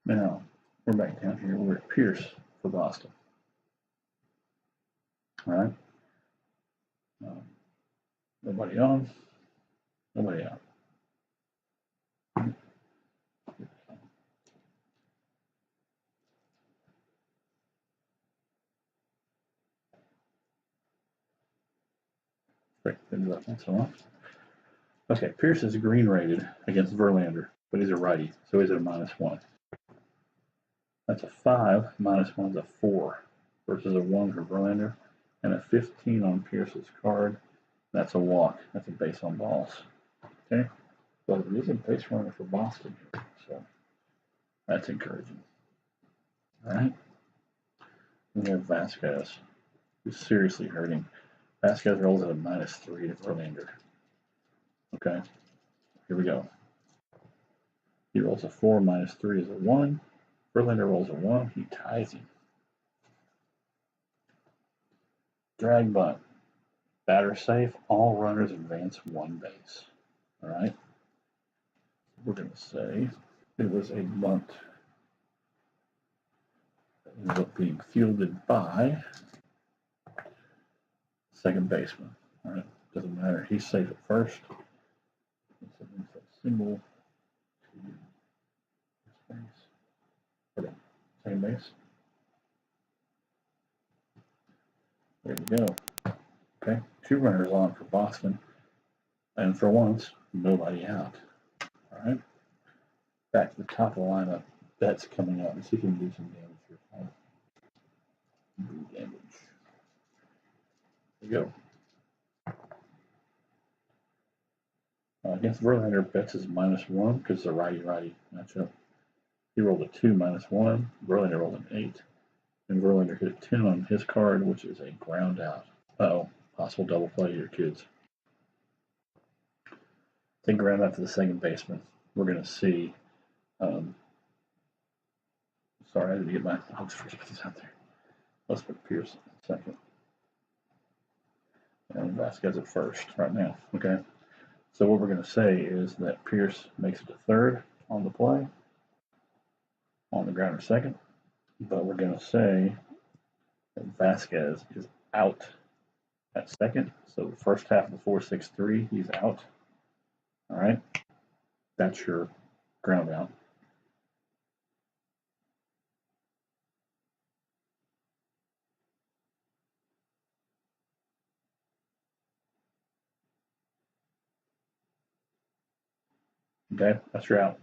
Now, we're back down here. We're at Pierce for Boston. All right. Nobody on. Nobody out. Break things up once in a while. Okay, Pierce is green rated against Verlander, but he's a righty, so he's at a -1. That's a 5. -1 is a 4 versus a 1 for Verlander, and a 15 on Pierce's card. That's a walk. That's a base on balls. Okay, but it is a base runner for Boston here, so that's encouraging. All right, we have Vasquez, who's seriously hurting. Vasquez rolls at a -3 to Verlander. Okay, here we go. He rolls a 4, -3 is a 1. Verlander rolls a 1, he ties him. Drag bunt. Batter safe, all runners advance 1 base. All right. We're going to say it was a bunt that ended up being fielded by second baseman. All right. Doesn't matter. He's safe at first. It's an single to base. Second base. There you go. Okay. 2 runners on for Boston. And for once, nobody out. All right. Back to the top of the lineup. Betts coming out and see if he can do some damage here. Do damage. There you go. Against Verlander, Betts is -1 because it's a righty-righty matchup. He rolled a 2, -1. Verlander rolled an 8. And Verlander hit a 10 on his card, which is a ground out. Uh-oh. Possible double play here, kids. Take ground out to the second baseman. We're going to see. Sorry, I didn't get my. I'll just put these out there. Let's put Pierce in second. And Vasquez at first right now. Okay. So what we're going to say is that Pierce makes it to third on the play, on the grounder second, but we're going to say that Vasquez is out at second. So the first half of the 4-6-3, he's out. All right, that's your ground out. Okay, that's your out.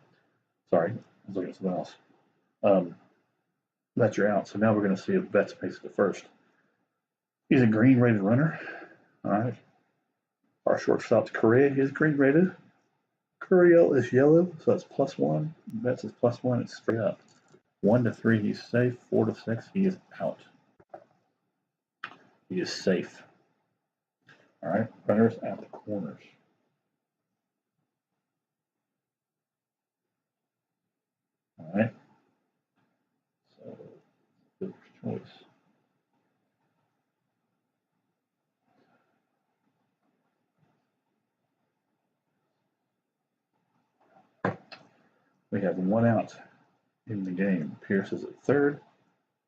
Sorry, I was looking at something else. That's your out. So now we're going to see if Betts makes it to first. He's a green rated runner. All right. Our shortstop's Correa. He's green rated. Curiel is yellow, so it's +1. Betts is +1. It's straight up. 1 to 3, he's safe. 4 to 6, he is out. He is safe. All right. Runners at the corners. All right. So, fielder's choice. We have 1 out in the game. Pierce is at third.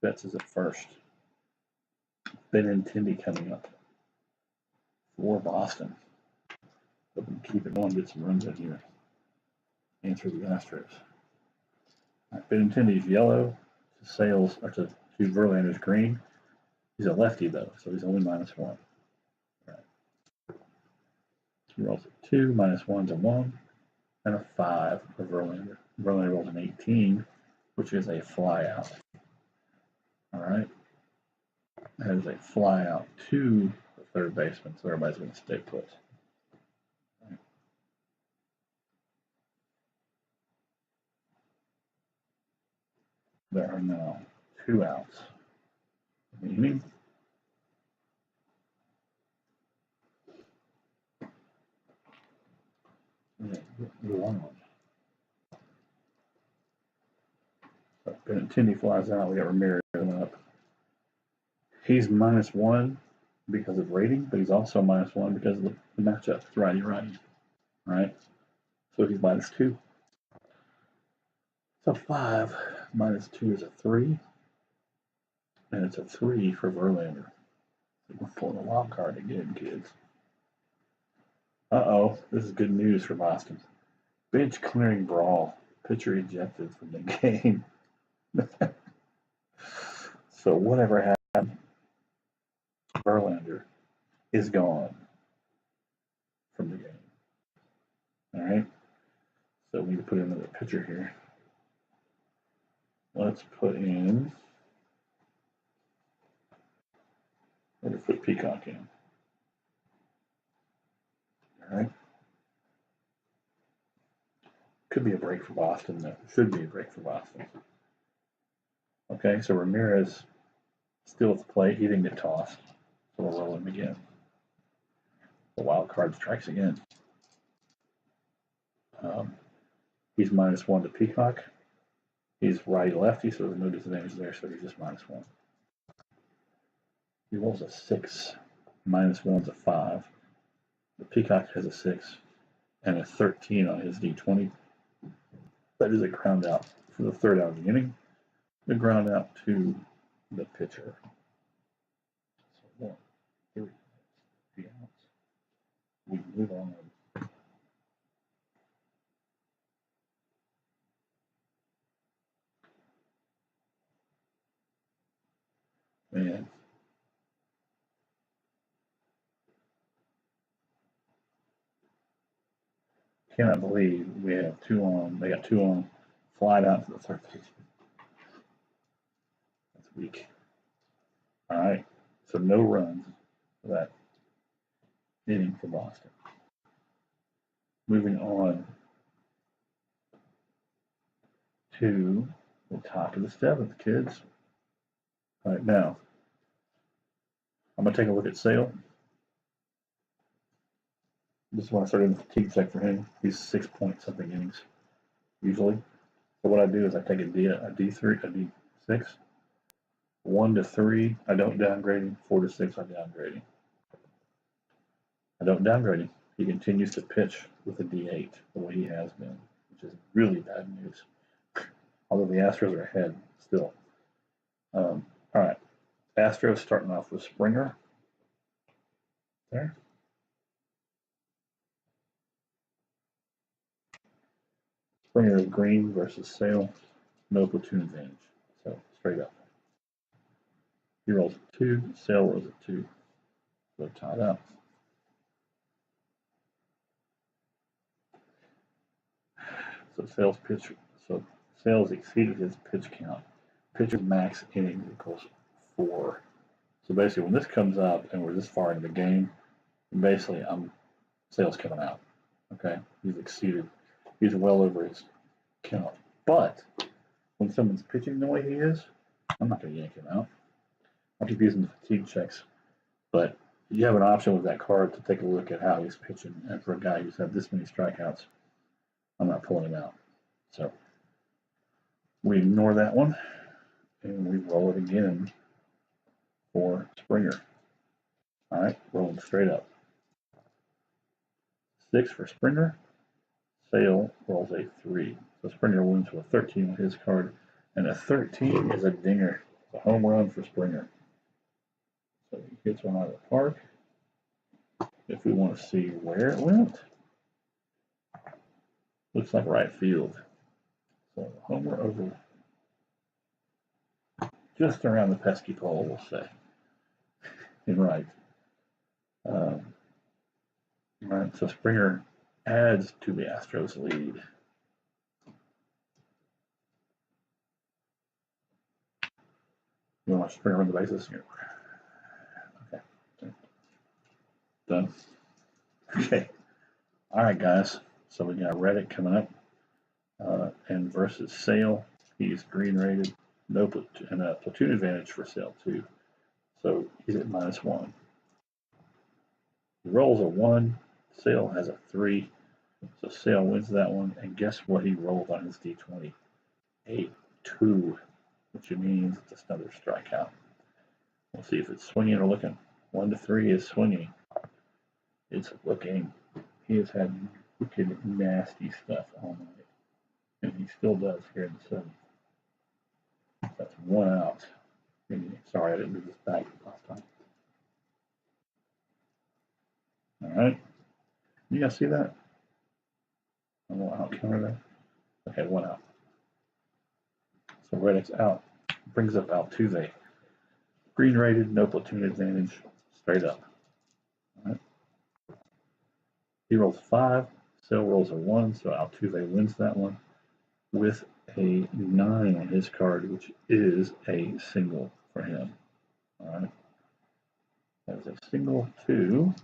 Betts is at first. Benintendi coming up for Boston. Hoping to keep it going, get some runs in here. Answer the Astros. All right, Benintendi's yellow to Sales or to Verlander's green. He's a lefty though, so he's only -1. All right. He rolls a 2, -1's a 1, and a 5 for Verlander. Verlander rolls an 18, which is a fly out. All right. That is a fly out to the third baseman, so everybody's going to stay put. Right. There are now 2 outs in the inning. The one. So Benintendi flies out. We got Ramirez up. He's -1 because of rating, but he's also -1 because of the matchup. It's righty-righty. All right. So he's -2. So 5 -2 is a 3. And it's a 3 for Verlander. We're pulling a wild card again, kids. Uh-oh. This is good news for Boston. Bench clearing brawl. Pitcher ejected from the game. So whatever happened, Verlander is gone from the game. All right. So we need to put in another pitcher here. Let's put in. We're going to put Peacock in. All right. Could be a break for Boston, though. Should be a break for Boston. Okay, so Ramirez still at the plate. He didn't get tossed. So we'll roll him again. The wild card strikes again. He's -1 to Peacock. He's righty-lefty, so there's no disadvantage there, so he's just -1. He rolls a 6. -1's a 5. The Peacock has a 6 and a 13 on his D20. That is a ground out for the third out of the inning. The ground out to the pitcher. So 1, 3 outs. We move on. Man. Cannot believe we have 2 on. They got 2 on. Flied out to the third base. That's weak. All right. So no runs for that inning for Boston. Moving on to the top of the 7th, kids. All right, now I'm going to take a look at Sale. This is when I started in the fatigue check for him. He's 6 point something innings, usually. So what I do is I take a D3, a D6. 1 to 3, I don't downgrade him. 4 to 6, I downgrade him. I don't downgrade him. He continues to pitch with a D8 the way he has been, which is really bad news. Although the Astros are ahead still. All right. Astros starting off with Springer. There. Springer is green versus Sale. No platoon advantage. So straight up. He rolls a 2. Sale rolls a 2. So tied up. So Sales exceeded his pitch count. pitcher's max inning equals 4. So basically, when this comes up and we're this far into the game, basically, Sale's coming out. Okay, he's well over his count. But when someone's pitching the way he is, I'm not going to yank him out. I'll keep using the fatigue checks. But you have an option with that card to take a look at how he's pitching. And for a guy who's had this many strikeouts, I'm not pulling him out. So we ignore that one and we roll it again for Springer. All right, rolling straight up. 6 for Springer. Sale rolls a 3. So Springer wins with a 13 with his card. And a 13 is a dinger. It's a home run for Springer. So he hits one out of the park. If we want to see where it went, looks like right field. So homer over just around the pesky pole, we'll say. In right. Right, so Springer adds to the Astros lead. You want to Springer run the bases here? Okay. Done. Okay. All right, guys. So we got Reddick coming up, and versus Sale. He's green rated, no platoon, and a platoon advantage for Sale too. So he's at -1. He rolls a 1. Sale has a 3. So Sale wins that one. And guess what he rolled on his D20? A 2, which means it's another strikeout. We'll see if it's swinging or looking. 1 to 3 is swinging. It's looking. He has had wicked nasty stuff all night. And he still does here in the 7th. That's 1 out. Sorry, I didn't move this back last time. All right. You guys see that? A little out counter there. Okay, 1 out. So Reddick's out. Brings up Altuve. Green rated, no platoon advantage, straight up. All right. He rolls 5. Sale rolls a 1, so Altuve wins that one with a 9 on his card, which is a single for him. All right. That is a single to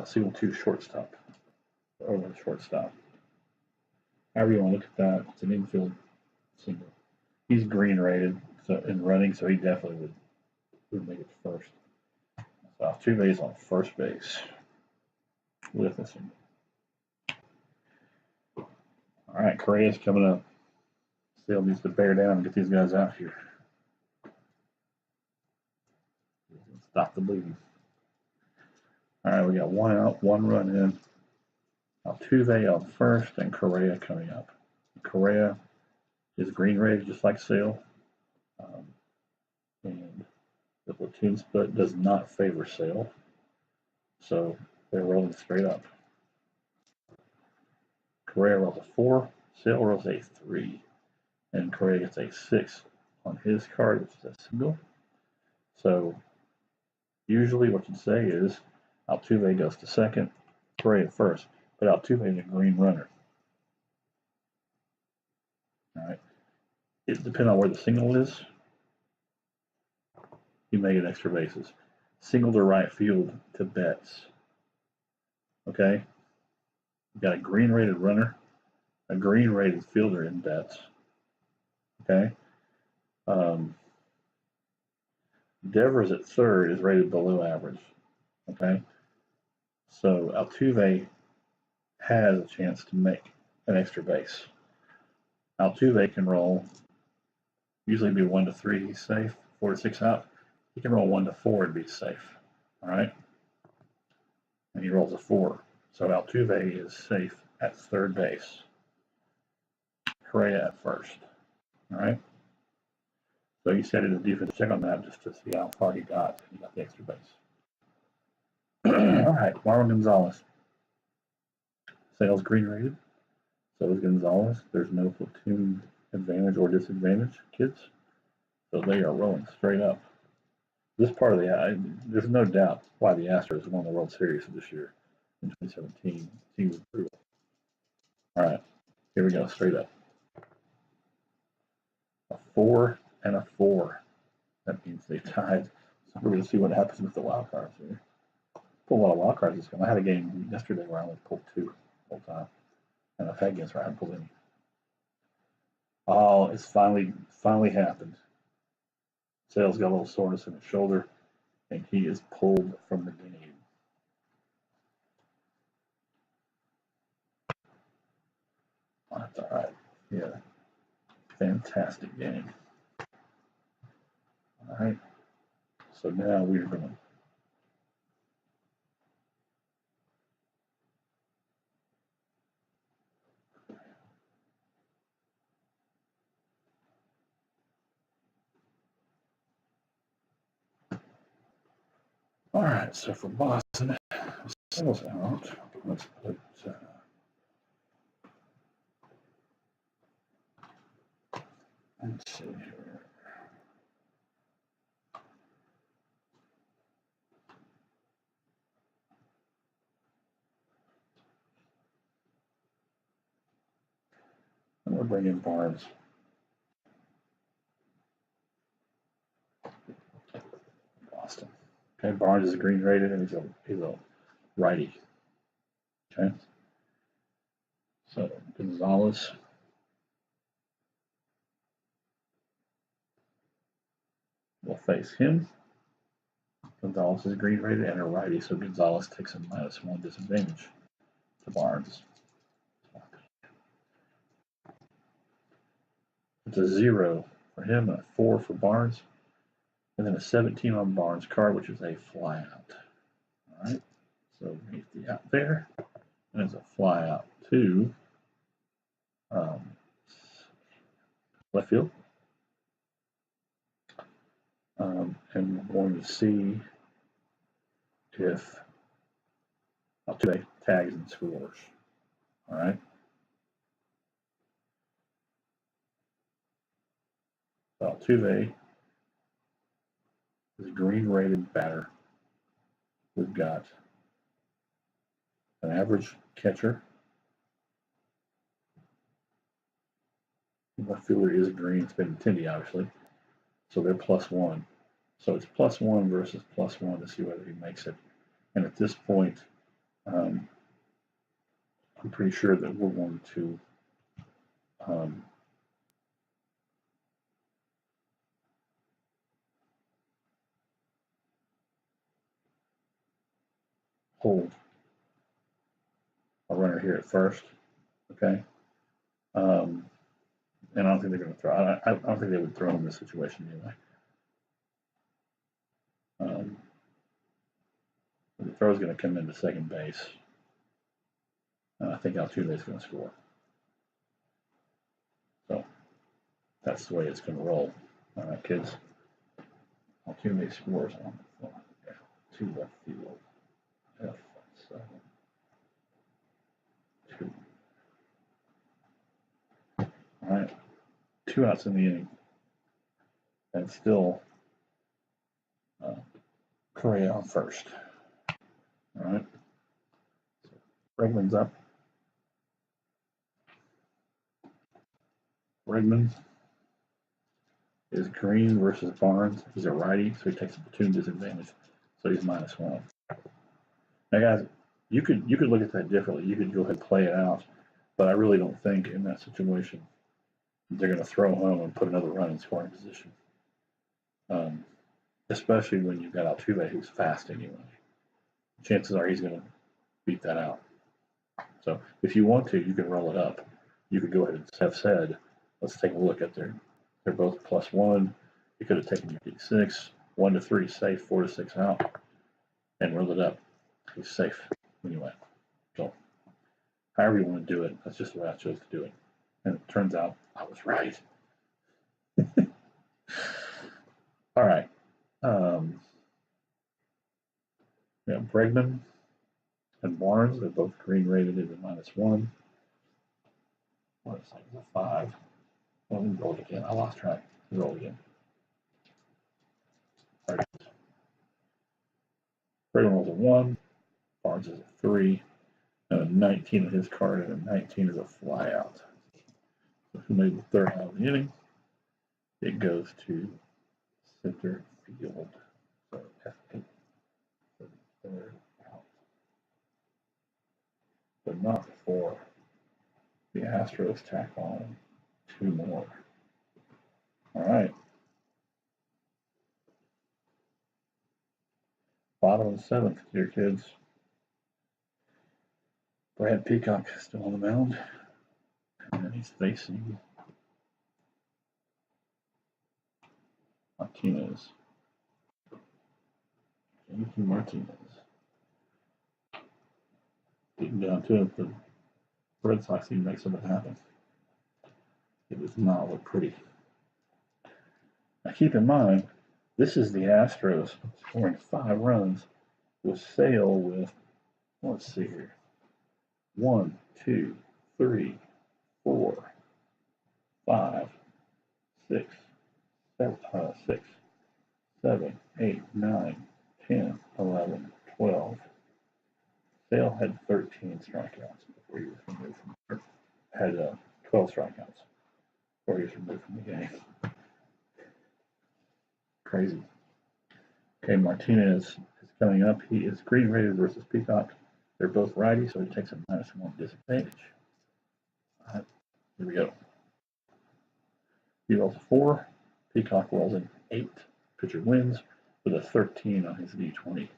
single to shortstop, over the shortstop. However you want to look at that, it's an infield single. He's green rated, so in running, so he definitely would make it first. So Altuve is on first base with a single. All right, Correa's coming up. Sale needs to bear down and get these guys out here. Stop the bleeding. All right, we got 1 out, 1 run in. Altuve on first and Correa coming up. Correa is green rated just like Sale. And the platoon split does not favor Sale. So they're rolling straight up. Correa rolls a 4. Sale rolls a 3. And Correa gets a 6 on his card, which is a single. So usually what you say is Altuve goes to second, Correa first, but Altuve is a green runner. All right. It depends on where the single is. You may get extra bases. Single to right field to Betts. Okay. You've got a green rated runner, a green rated fielder in Betts. Okay. Devers at third is rated below average. Okay. So Altuve has a chance to make an extra base. Altuve can roll, usually be 1 to 3, he's safe. 4 to 6 out. He can roll 1 to 4 and be safe. All right. And he rolls a 4. So Altuve is safe at third base. Correa at first. All right. So he set it a defense check on that just to see how far he got. He got the extra base. All right, Marlon Gonzalez. Sale's green rated. So is Gonzalez. There's no platoon advantage or disadvantage, kids. So they are rolling straight up. This part of there's no doubt why the Astros won the World Series this year in 2017. Team was brutal. All right. Here we go, straight up. A 4 and a 4. That means they tied. So we're going to see what happens with the wild cards here. Pull a lot of wild cards this game. I had a game yesterday where I only pulled 2 the whole time. And I've had games where I haven't pulled any. Oh, it's finally happened. Sale's got a little soreness in his shoulder, and he is pulled from the game. That's all right. Yeah. Fantastic game. All right. So now we're going to all right, so for Boston, Sale's out. Let's put let's see here. I'm going to bring in Barnes. Boston. Okay, Barnes is green rated and he's a righty. Okay. So Gonzalez. Will face him. Gonzalez is green rated and a righty, so Gonzalez takes a -1 disadvantage to Barnes. It's a 0 for him and a 4 for Barnes, and then a 17 on Barnes' card, which is a fly out. All right, so meet the out there, and it's a fly out to left field. And we're going to see if Altuve tags and scores. All right. Altuve is a green rated batter. We've got an average catcher. Left fielder is green. It's been Tindy, obviously. So they're +1. So it's +1 versus +1 to see whether he makes it. And at this point, I'm pretty sure that we're going to hold a runner here at first. Okay. And I don't think they're going to throw. I don't think they would throw in this situation anyway. The throw is going to come into second base. And I think Altuve is going to score. So that's the way it's going to roll. All right, kids. Altuve scores on the front. Yeah, to left field. F7. 2. All right. 2 outs in the inning. And still Correa on first. All right. So Bregman's up. Bregman is green versus Barnes. He's a righty, so he takes a platoon disadvantage. So he's -1. Now, guys, you could look at that differently. You could go ahead and play it out, but I really don't think in that situation they're going to throw home and put another run in scoring position. Especially when you've got Altuve, who's fast anyway. Chances are he's going to beat that out. So if you want to, you can roll it up. You could go ahead and have said, let's take a look at they're both +1. You could have taken your D6, 1 to 3 safe, 4 to 6 out, and roll it up. He's safe anyway. So however you want to do it, that's just the way I chose to do it. And it turns out I was right. All right. Yeah, Bregman and Barnes, they're both green rated at a -1. What is that? A 5. Well, let me roll it again. I lost track. Roll again. All right. Bregman rolls a 1. Barnes is a 3. And a 19 of his card, and a 19 is a flyout. Who made the third out of the inning? It goes to center field. So F8 for the third out. But not before the Astros tack on 2 more. All right. Bottom of the 7th, dear kids. Brad Peacock still on the mound. And he's facing Martinez. J.P. Martinez. Getting down to it, the Red Sox need to make something happen. It does not look pretty. Now keep in mind, this is the Astros scoring 5 runs with Sale with, let's see here, 1, 2, 3, 4, 5, 6, 7, 8, 9, 10, 11, 12. Sale had 13 strikeouts before he was removed from, or had 12 strikeouts before he was removed from the game. Crazy. Okay, Martinez is coming up. He is Green Rated versus Peacock. They're both righty, so he takes a -1 disadvantage. All right, here we go. He rolls a 4. Peacock rolls an 8. Pitcher wins with a 13 on his D20.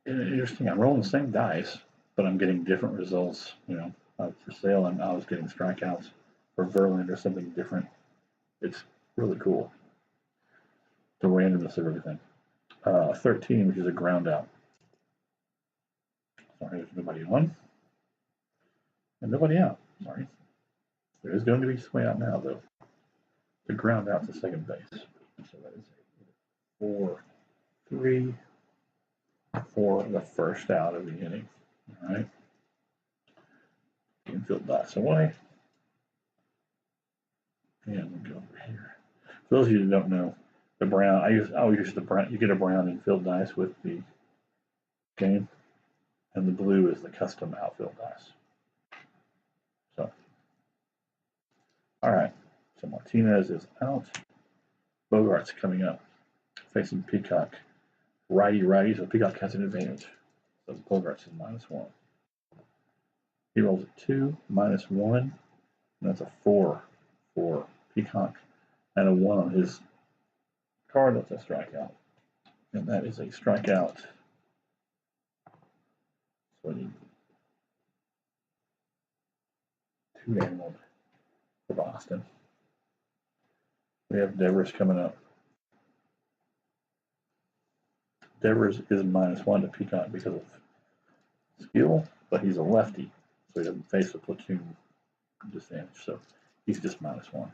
Interesting. I'm rolling the same dice, but I'm getting different results. You know, for Sale, I was getting strikeouts. For Verlander, something different. It's really cool. The randomness of everything. 13, which is a ground out. Sorry, there's nobody on. And nobody out. Sorry. There is going to be some way out now, though. The ground out to second base. So that is 4-3 for the first out of the inning. All right. Infield dice away. And we go over here. For those of you who don't know, the brown, I always use the brown. You get a brown infield dice with the game, and the blue is the custom outfield dice. So, all right. So Martinez is out. Bogart's coming up, facing Peacock. Righty, so Peacock has an advantage. So Bogart's is -1. He rolls a 2, -1, and that's a 4 for Peacock, and a 1 on his card. That's a strikeout, and that is a strikeout. So we need 2 animals for Boston. We have Devers coming up. Devers is -1 to Peacock because of skill, but he's a lefty, so he doesn't face a platoon disadvantage. So he's just -1.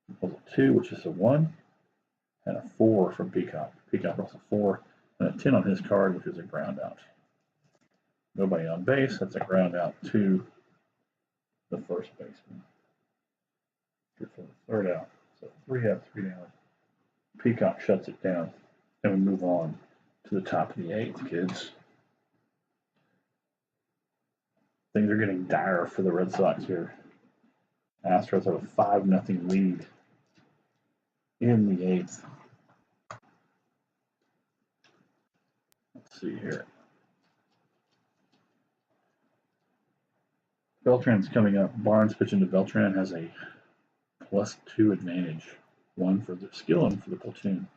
He pulls a 2, which is a 1, and a 4 from Peacock. Peacock rolls a 4 and a 10 on his card, which is a ground out. Nobody on base. That's a ground out to the first baseman. Here for the third out. So 3 up, 3 down. Peacock shuts it down, and we move on to the top of the 8th, kids. Things are getting dire for the Red Sox here. Astros have a 5-0 lead in the 8th. Let's see here. Beltran's coming up. Barnes pitching to Beltran has a +2 advantage. 1 for the skill and for the platoon.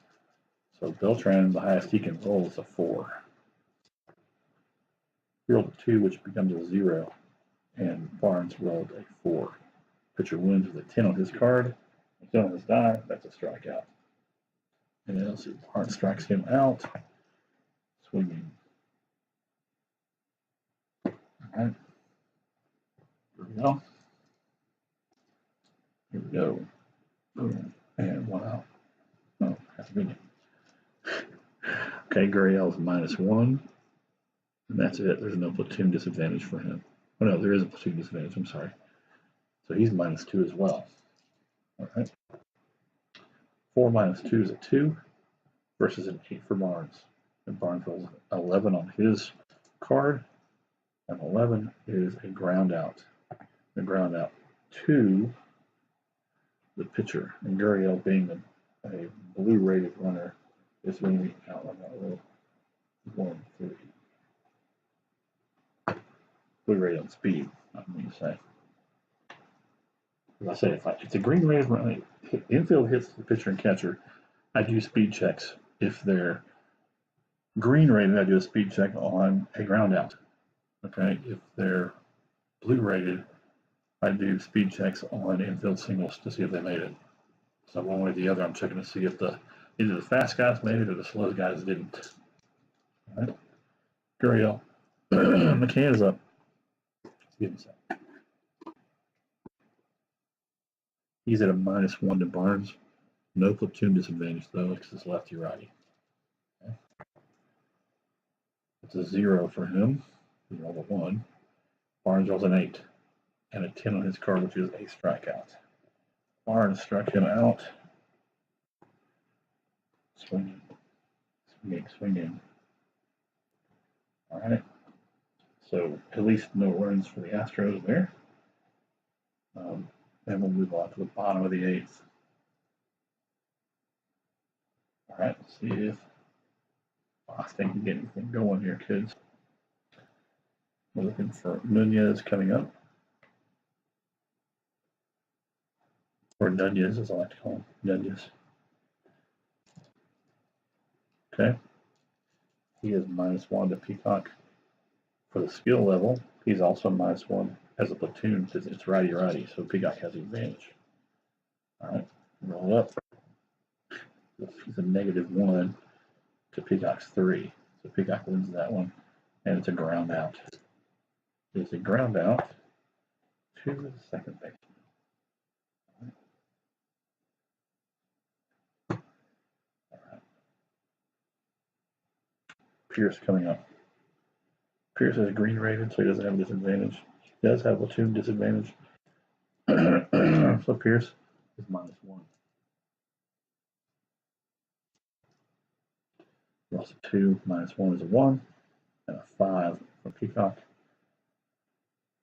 So Beltran, the highest he can roll is a 4. He rolled a 2, which becomes a 0, and Barnes rolled a 4. Pitcher wins with a 10 on his card. A 10 on his die. That's a strikeout. And then let's see, Barnes strikes him out. Swinging. All right. Here we go. Here we go. Boom. And 1 out. Oh, half a minute. Okay, Gurriel's -1. And that's it. There's no platoon disadvantage for him. Oh, no, there is a platoon disadvantage. I'm sorry. So he's -2 as well. All right. 4 -2 is a 2 versus an 8 for Barnes. And Barnes rolls 11 on his card. And 11 is a ground out. the ground out to the pitcher. And Gurriel, being a blue rated runner, is leaning out on that roll. 1, 3. Blue rated on speed, I mean to say. As I say, if the green rated runner, infield hits the pitcher and catcher, I do speed checks. If they're green rated, I do a speed check on a ground out. Okay, if they're blue rated, I do speed checks on infield singles to see if they made it. So one way or the other, I'm checking to see if either the fast guys made it or the slow guys didn't. All right, Gurriel. McCann is up. Give me a second. He's at a -1 to Barnes. No platoon disadvantage though, because it's lefty righty. Okay. It's a 0 for him. He rolled a 1. Barnes rolls an 8 and a 10 on his card, which is a strikeout. Barnes struck him out. Swinging. Swinging. All right. So at least no runs for the Astros there. And we'll move on to the bottom of the 8th. All right, let's see if Boston can get anything going here, kids. We're looking for Nunez coming up. Or Nunez, as I like to call him. Nunez. Okay. He is -1 to Peacock. For the skill level, he's also -1 as a platoon because it's righty-righty, so Peacock has the advantage. All right, roll up. He's a -1 to Peacock's 3. So Peacock wins that one, and it's a ground out. It's a ground out to the second baseman. All right. Pierce coming up. Pierce is green rated, so he doesn't have a disadvantage. He does have a platoon disadvantage. So Pierce is -1. Loss of 2, -1 is a 1, and a 5 for Peacock.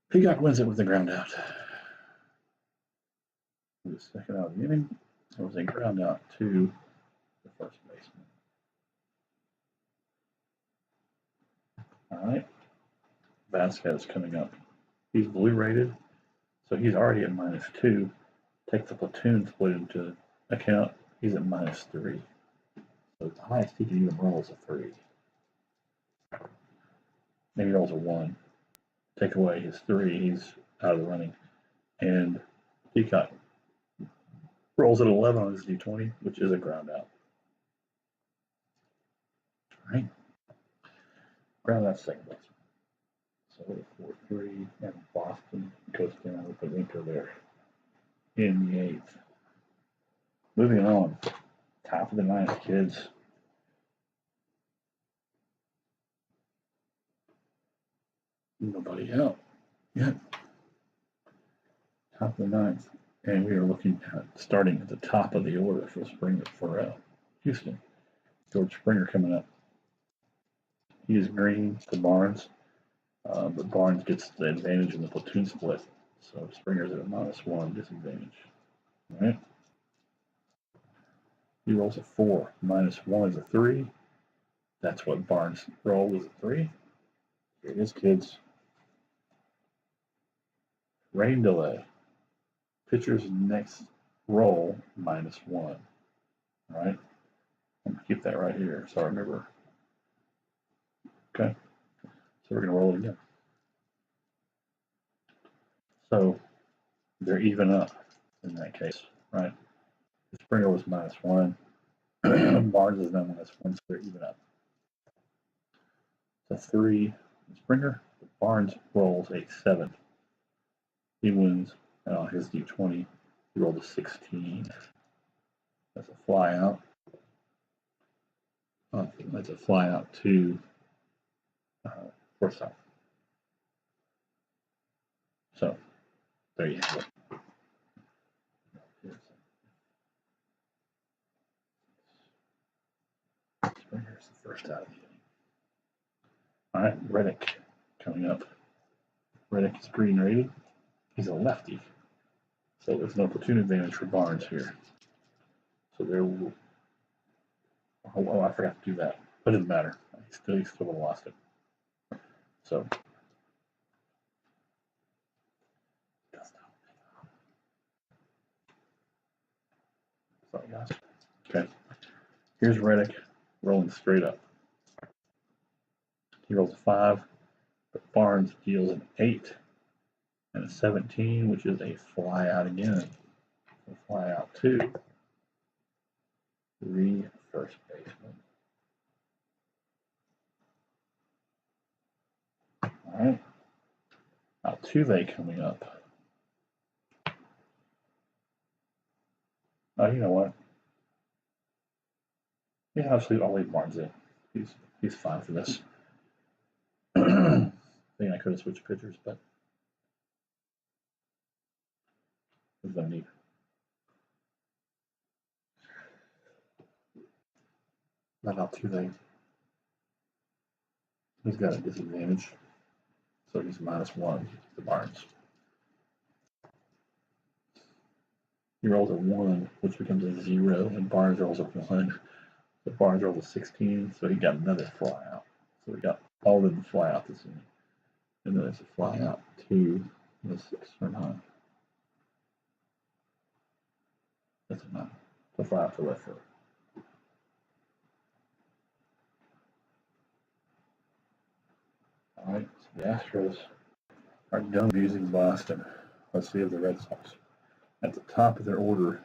Peacock wins it with the ground out. The second out of the inning, it was a ground out to the first baseman. All right, Vasquez coming up. He's blue rated, so he's already at -2. Take the platoon split into account, he's at -3. So the highest he can even roll is a 3. Maybe he rolls a 1. Take away his 3, he's out of the running. And Peacock rolls at 11 on his D20, which is a ground out. All right. Ground out second base. So 4-3, and Boston goes down with the winker there in the 8th. Moving on. Top of the 9th, kids. Nobody out yet. Top of the 9th. And we are looking at starting at the top of the order for Springer for Houston. George Springer coming up. He is green to Barnes, but Barnes gets the advantage in the platoon split. So Springer's at a -1 disadvantage. All right. He rolls a 4. -1 is a 3. That's what Barnes rolled, was a 3. Here it is, kids. Rain delay. Pitcher's next roll -1. All right. I'm going to keep that right here so I remember. Okay. So we're going to roll it again. So they're even up in that case, right? Springer was -1. Barnes is now -1, so they're even up. So 3 Springer. Barnes rolls a 7. He wins his D20. He rolled a 16. That's a fly out. That's a fly out to shortstop. So there you have it. Springer's the first out of the inning. All right, Reddick coming up. Reddick is green rated. He's a lefty. So there's no platoon advantage for Barnes here. So there will. Oh, I forgot to do that. But it didn't matter. He still would have lost it. So. Sorry, guys. Okay. Here's Reddick rolling straight up. He rolls a 5, but Barnes deals an 8 and a 17, which is a fly out again. A fly out 2. 3 first baseman. All right. Altuve coming up. Oh, you know what? Yeah, I'll leave Barnes in. He's fine for this. I think I could have switched pitchers, but there's no need. Not Altuve. He's got a disadvantage, so he's -1 to Barnes. He rolls a 1, which becomes a 0, and Barnes rolls a 1. So Barnes rolls a 16, so he got another fly out. So we got all of them fly out this inning. And then there's a fly out 2, and a 6 or 9. That's a 9. So fly out to left field. All right, so the Astros are done abusing Boston. Let's see if the Red Sox, at the top of their order,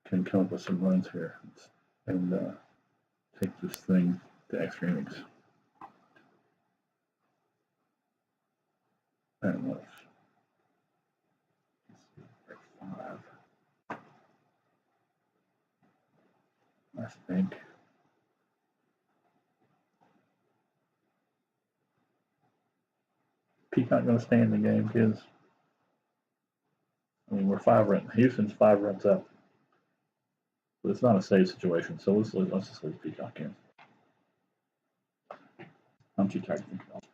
can come up with some runs here and take this thing to extra innings. And let's see, 5. I think. Peacock going to stay in the game, kids. I mean, we're 5 runs. Houston's 5 runs up. But it's not a safe situation, so let's just leave Peacock in. I'm too tired to think about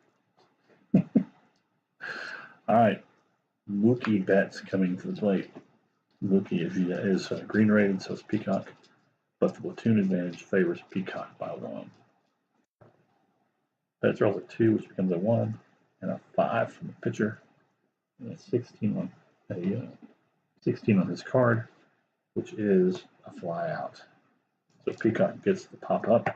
it. All right, Mookie Betts coming to the plate. Mookie is green rated, so it's Peacock, but the platoon advantage favors Peacock by 1. Betts rolls a 2, which becomes a 1, and a 5 from the pitcher, and a 16 on his card, which is a fly out. So Peacock gets the pop up,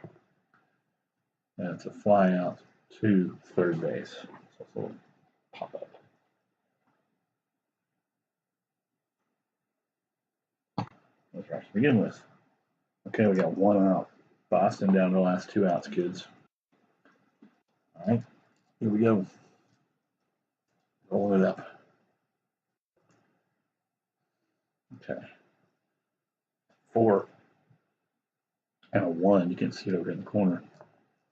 and it's a fly out to third base. So it's a little pop up. That's right to begin with. Okay, we got 1 out. Boston down to the last 2 outs, kids. All right, here we go. Roll it up. Okay. 4 and a 1. You can see it over in the corner.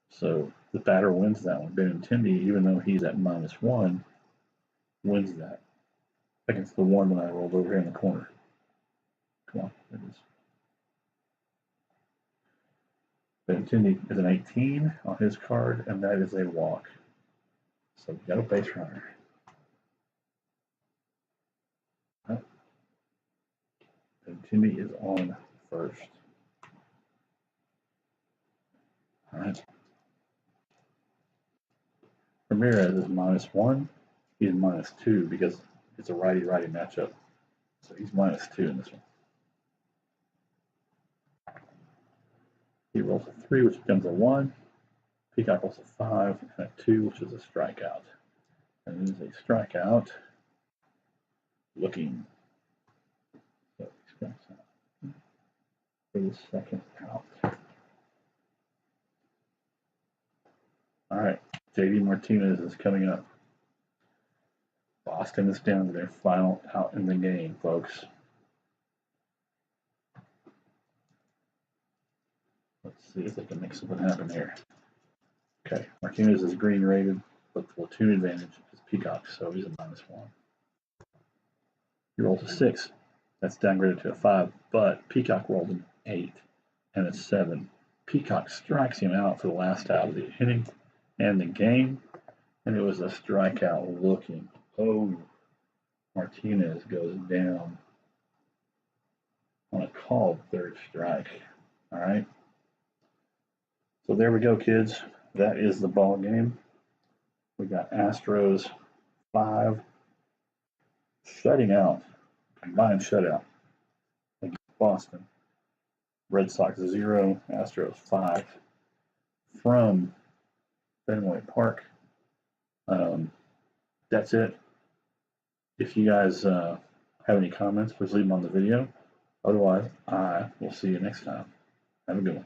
So the batter wins that one. Benintendi, even though he's at -1, wins that against the 1 that I rolled over here in the corner. Come on, there it is. Benintendi is an 18 on his card, and that is a walk. So we got a base runner. Benintendi is on first. All right. Ramirez is -1. He's -2 because it's a righty-righty matchup. So he's -2 in this one. He rolls a 3, which becomes a 1. Peacock rolls a 5 and a 2, which is a strikeout. And it is a strikeout looking. So he strikes out for the second out. All right, JD Martinez is coming up. Boston is down to their final out in the game, folks. Let's see if they can make something happen here. Okay, Martinez is green rated, but the platoon advantage is Peacock, so he's a -1. He rolls a 6. That's downgraded to a 5, but Peacock rolled an 8 and a 7. Peacock strikes him out for the last out of the inning and the game, and it was a strikeout looking. Oh Martinez goes down on a called third strike. All right. So there we go, kids. That is the ball game. We got Astros 5 shutting out, combined shutout against Boston. Red Sox 0, Astros 5 from Fenway Park. That's it. If you guys have any comments, please leave them on the video. Otherwise, I will see you next time. Have a good one.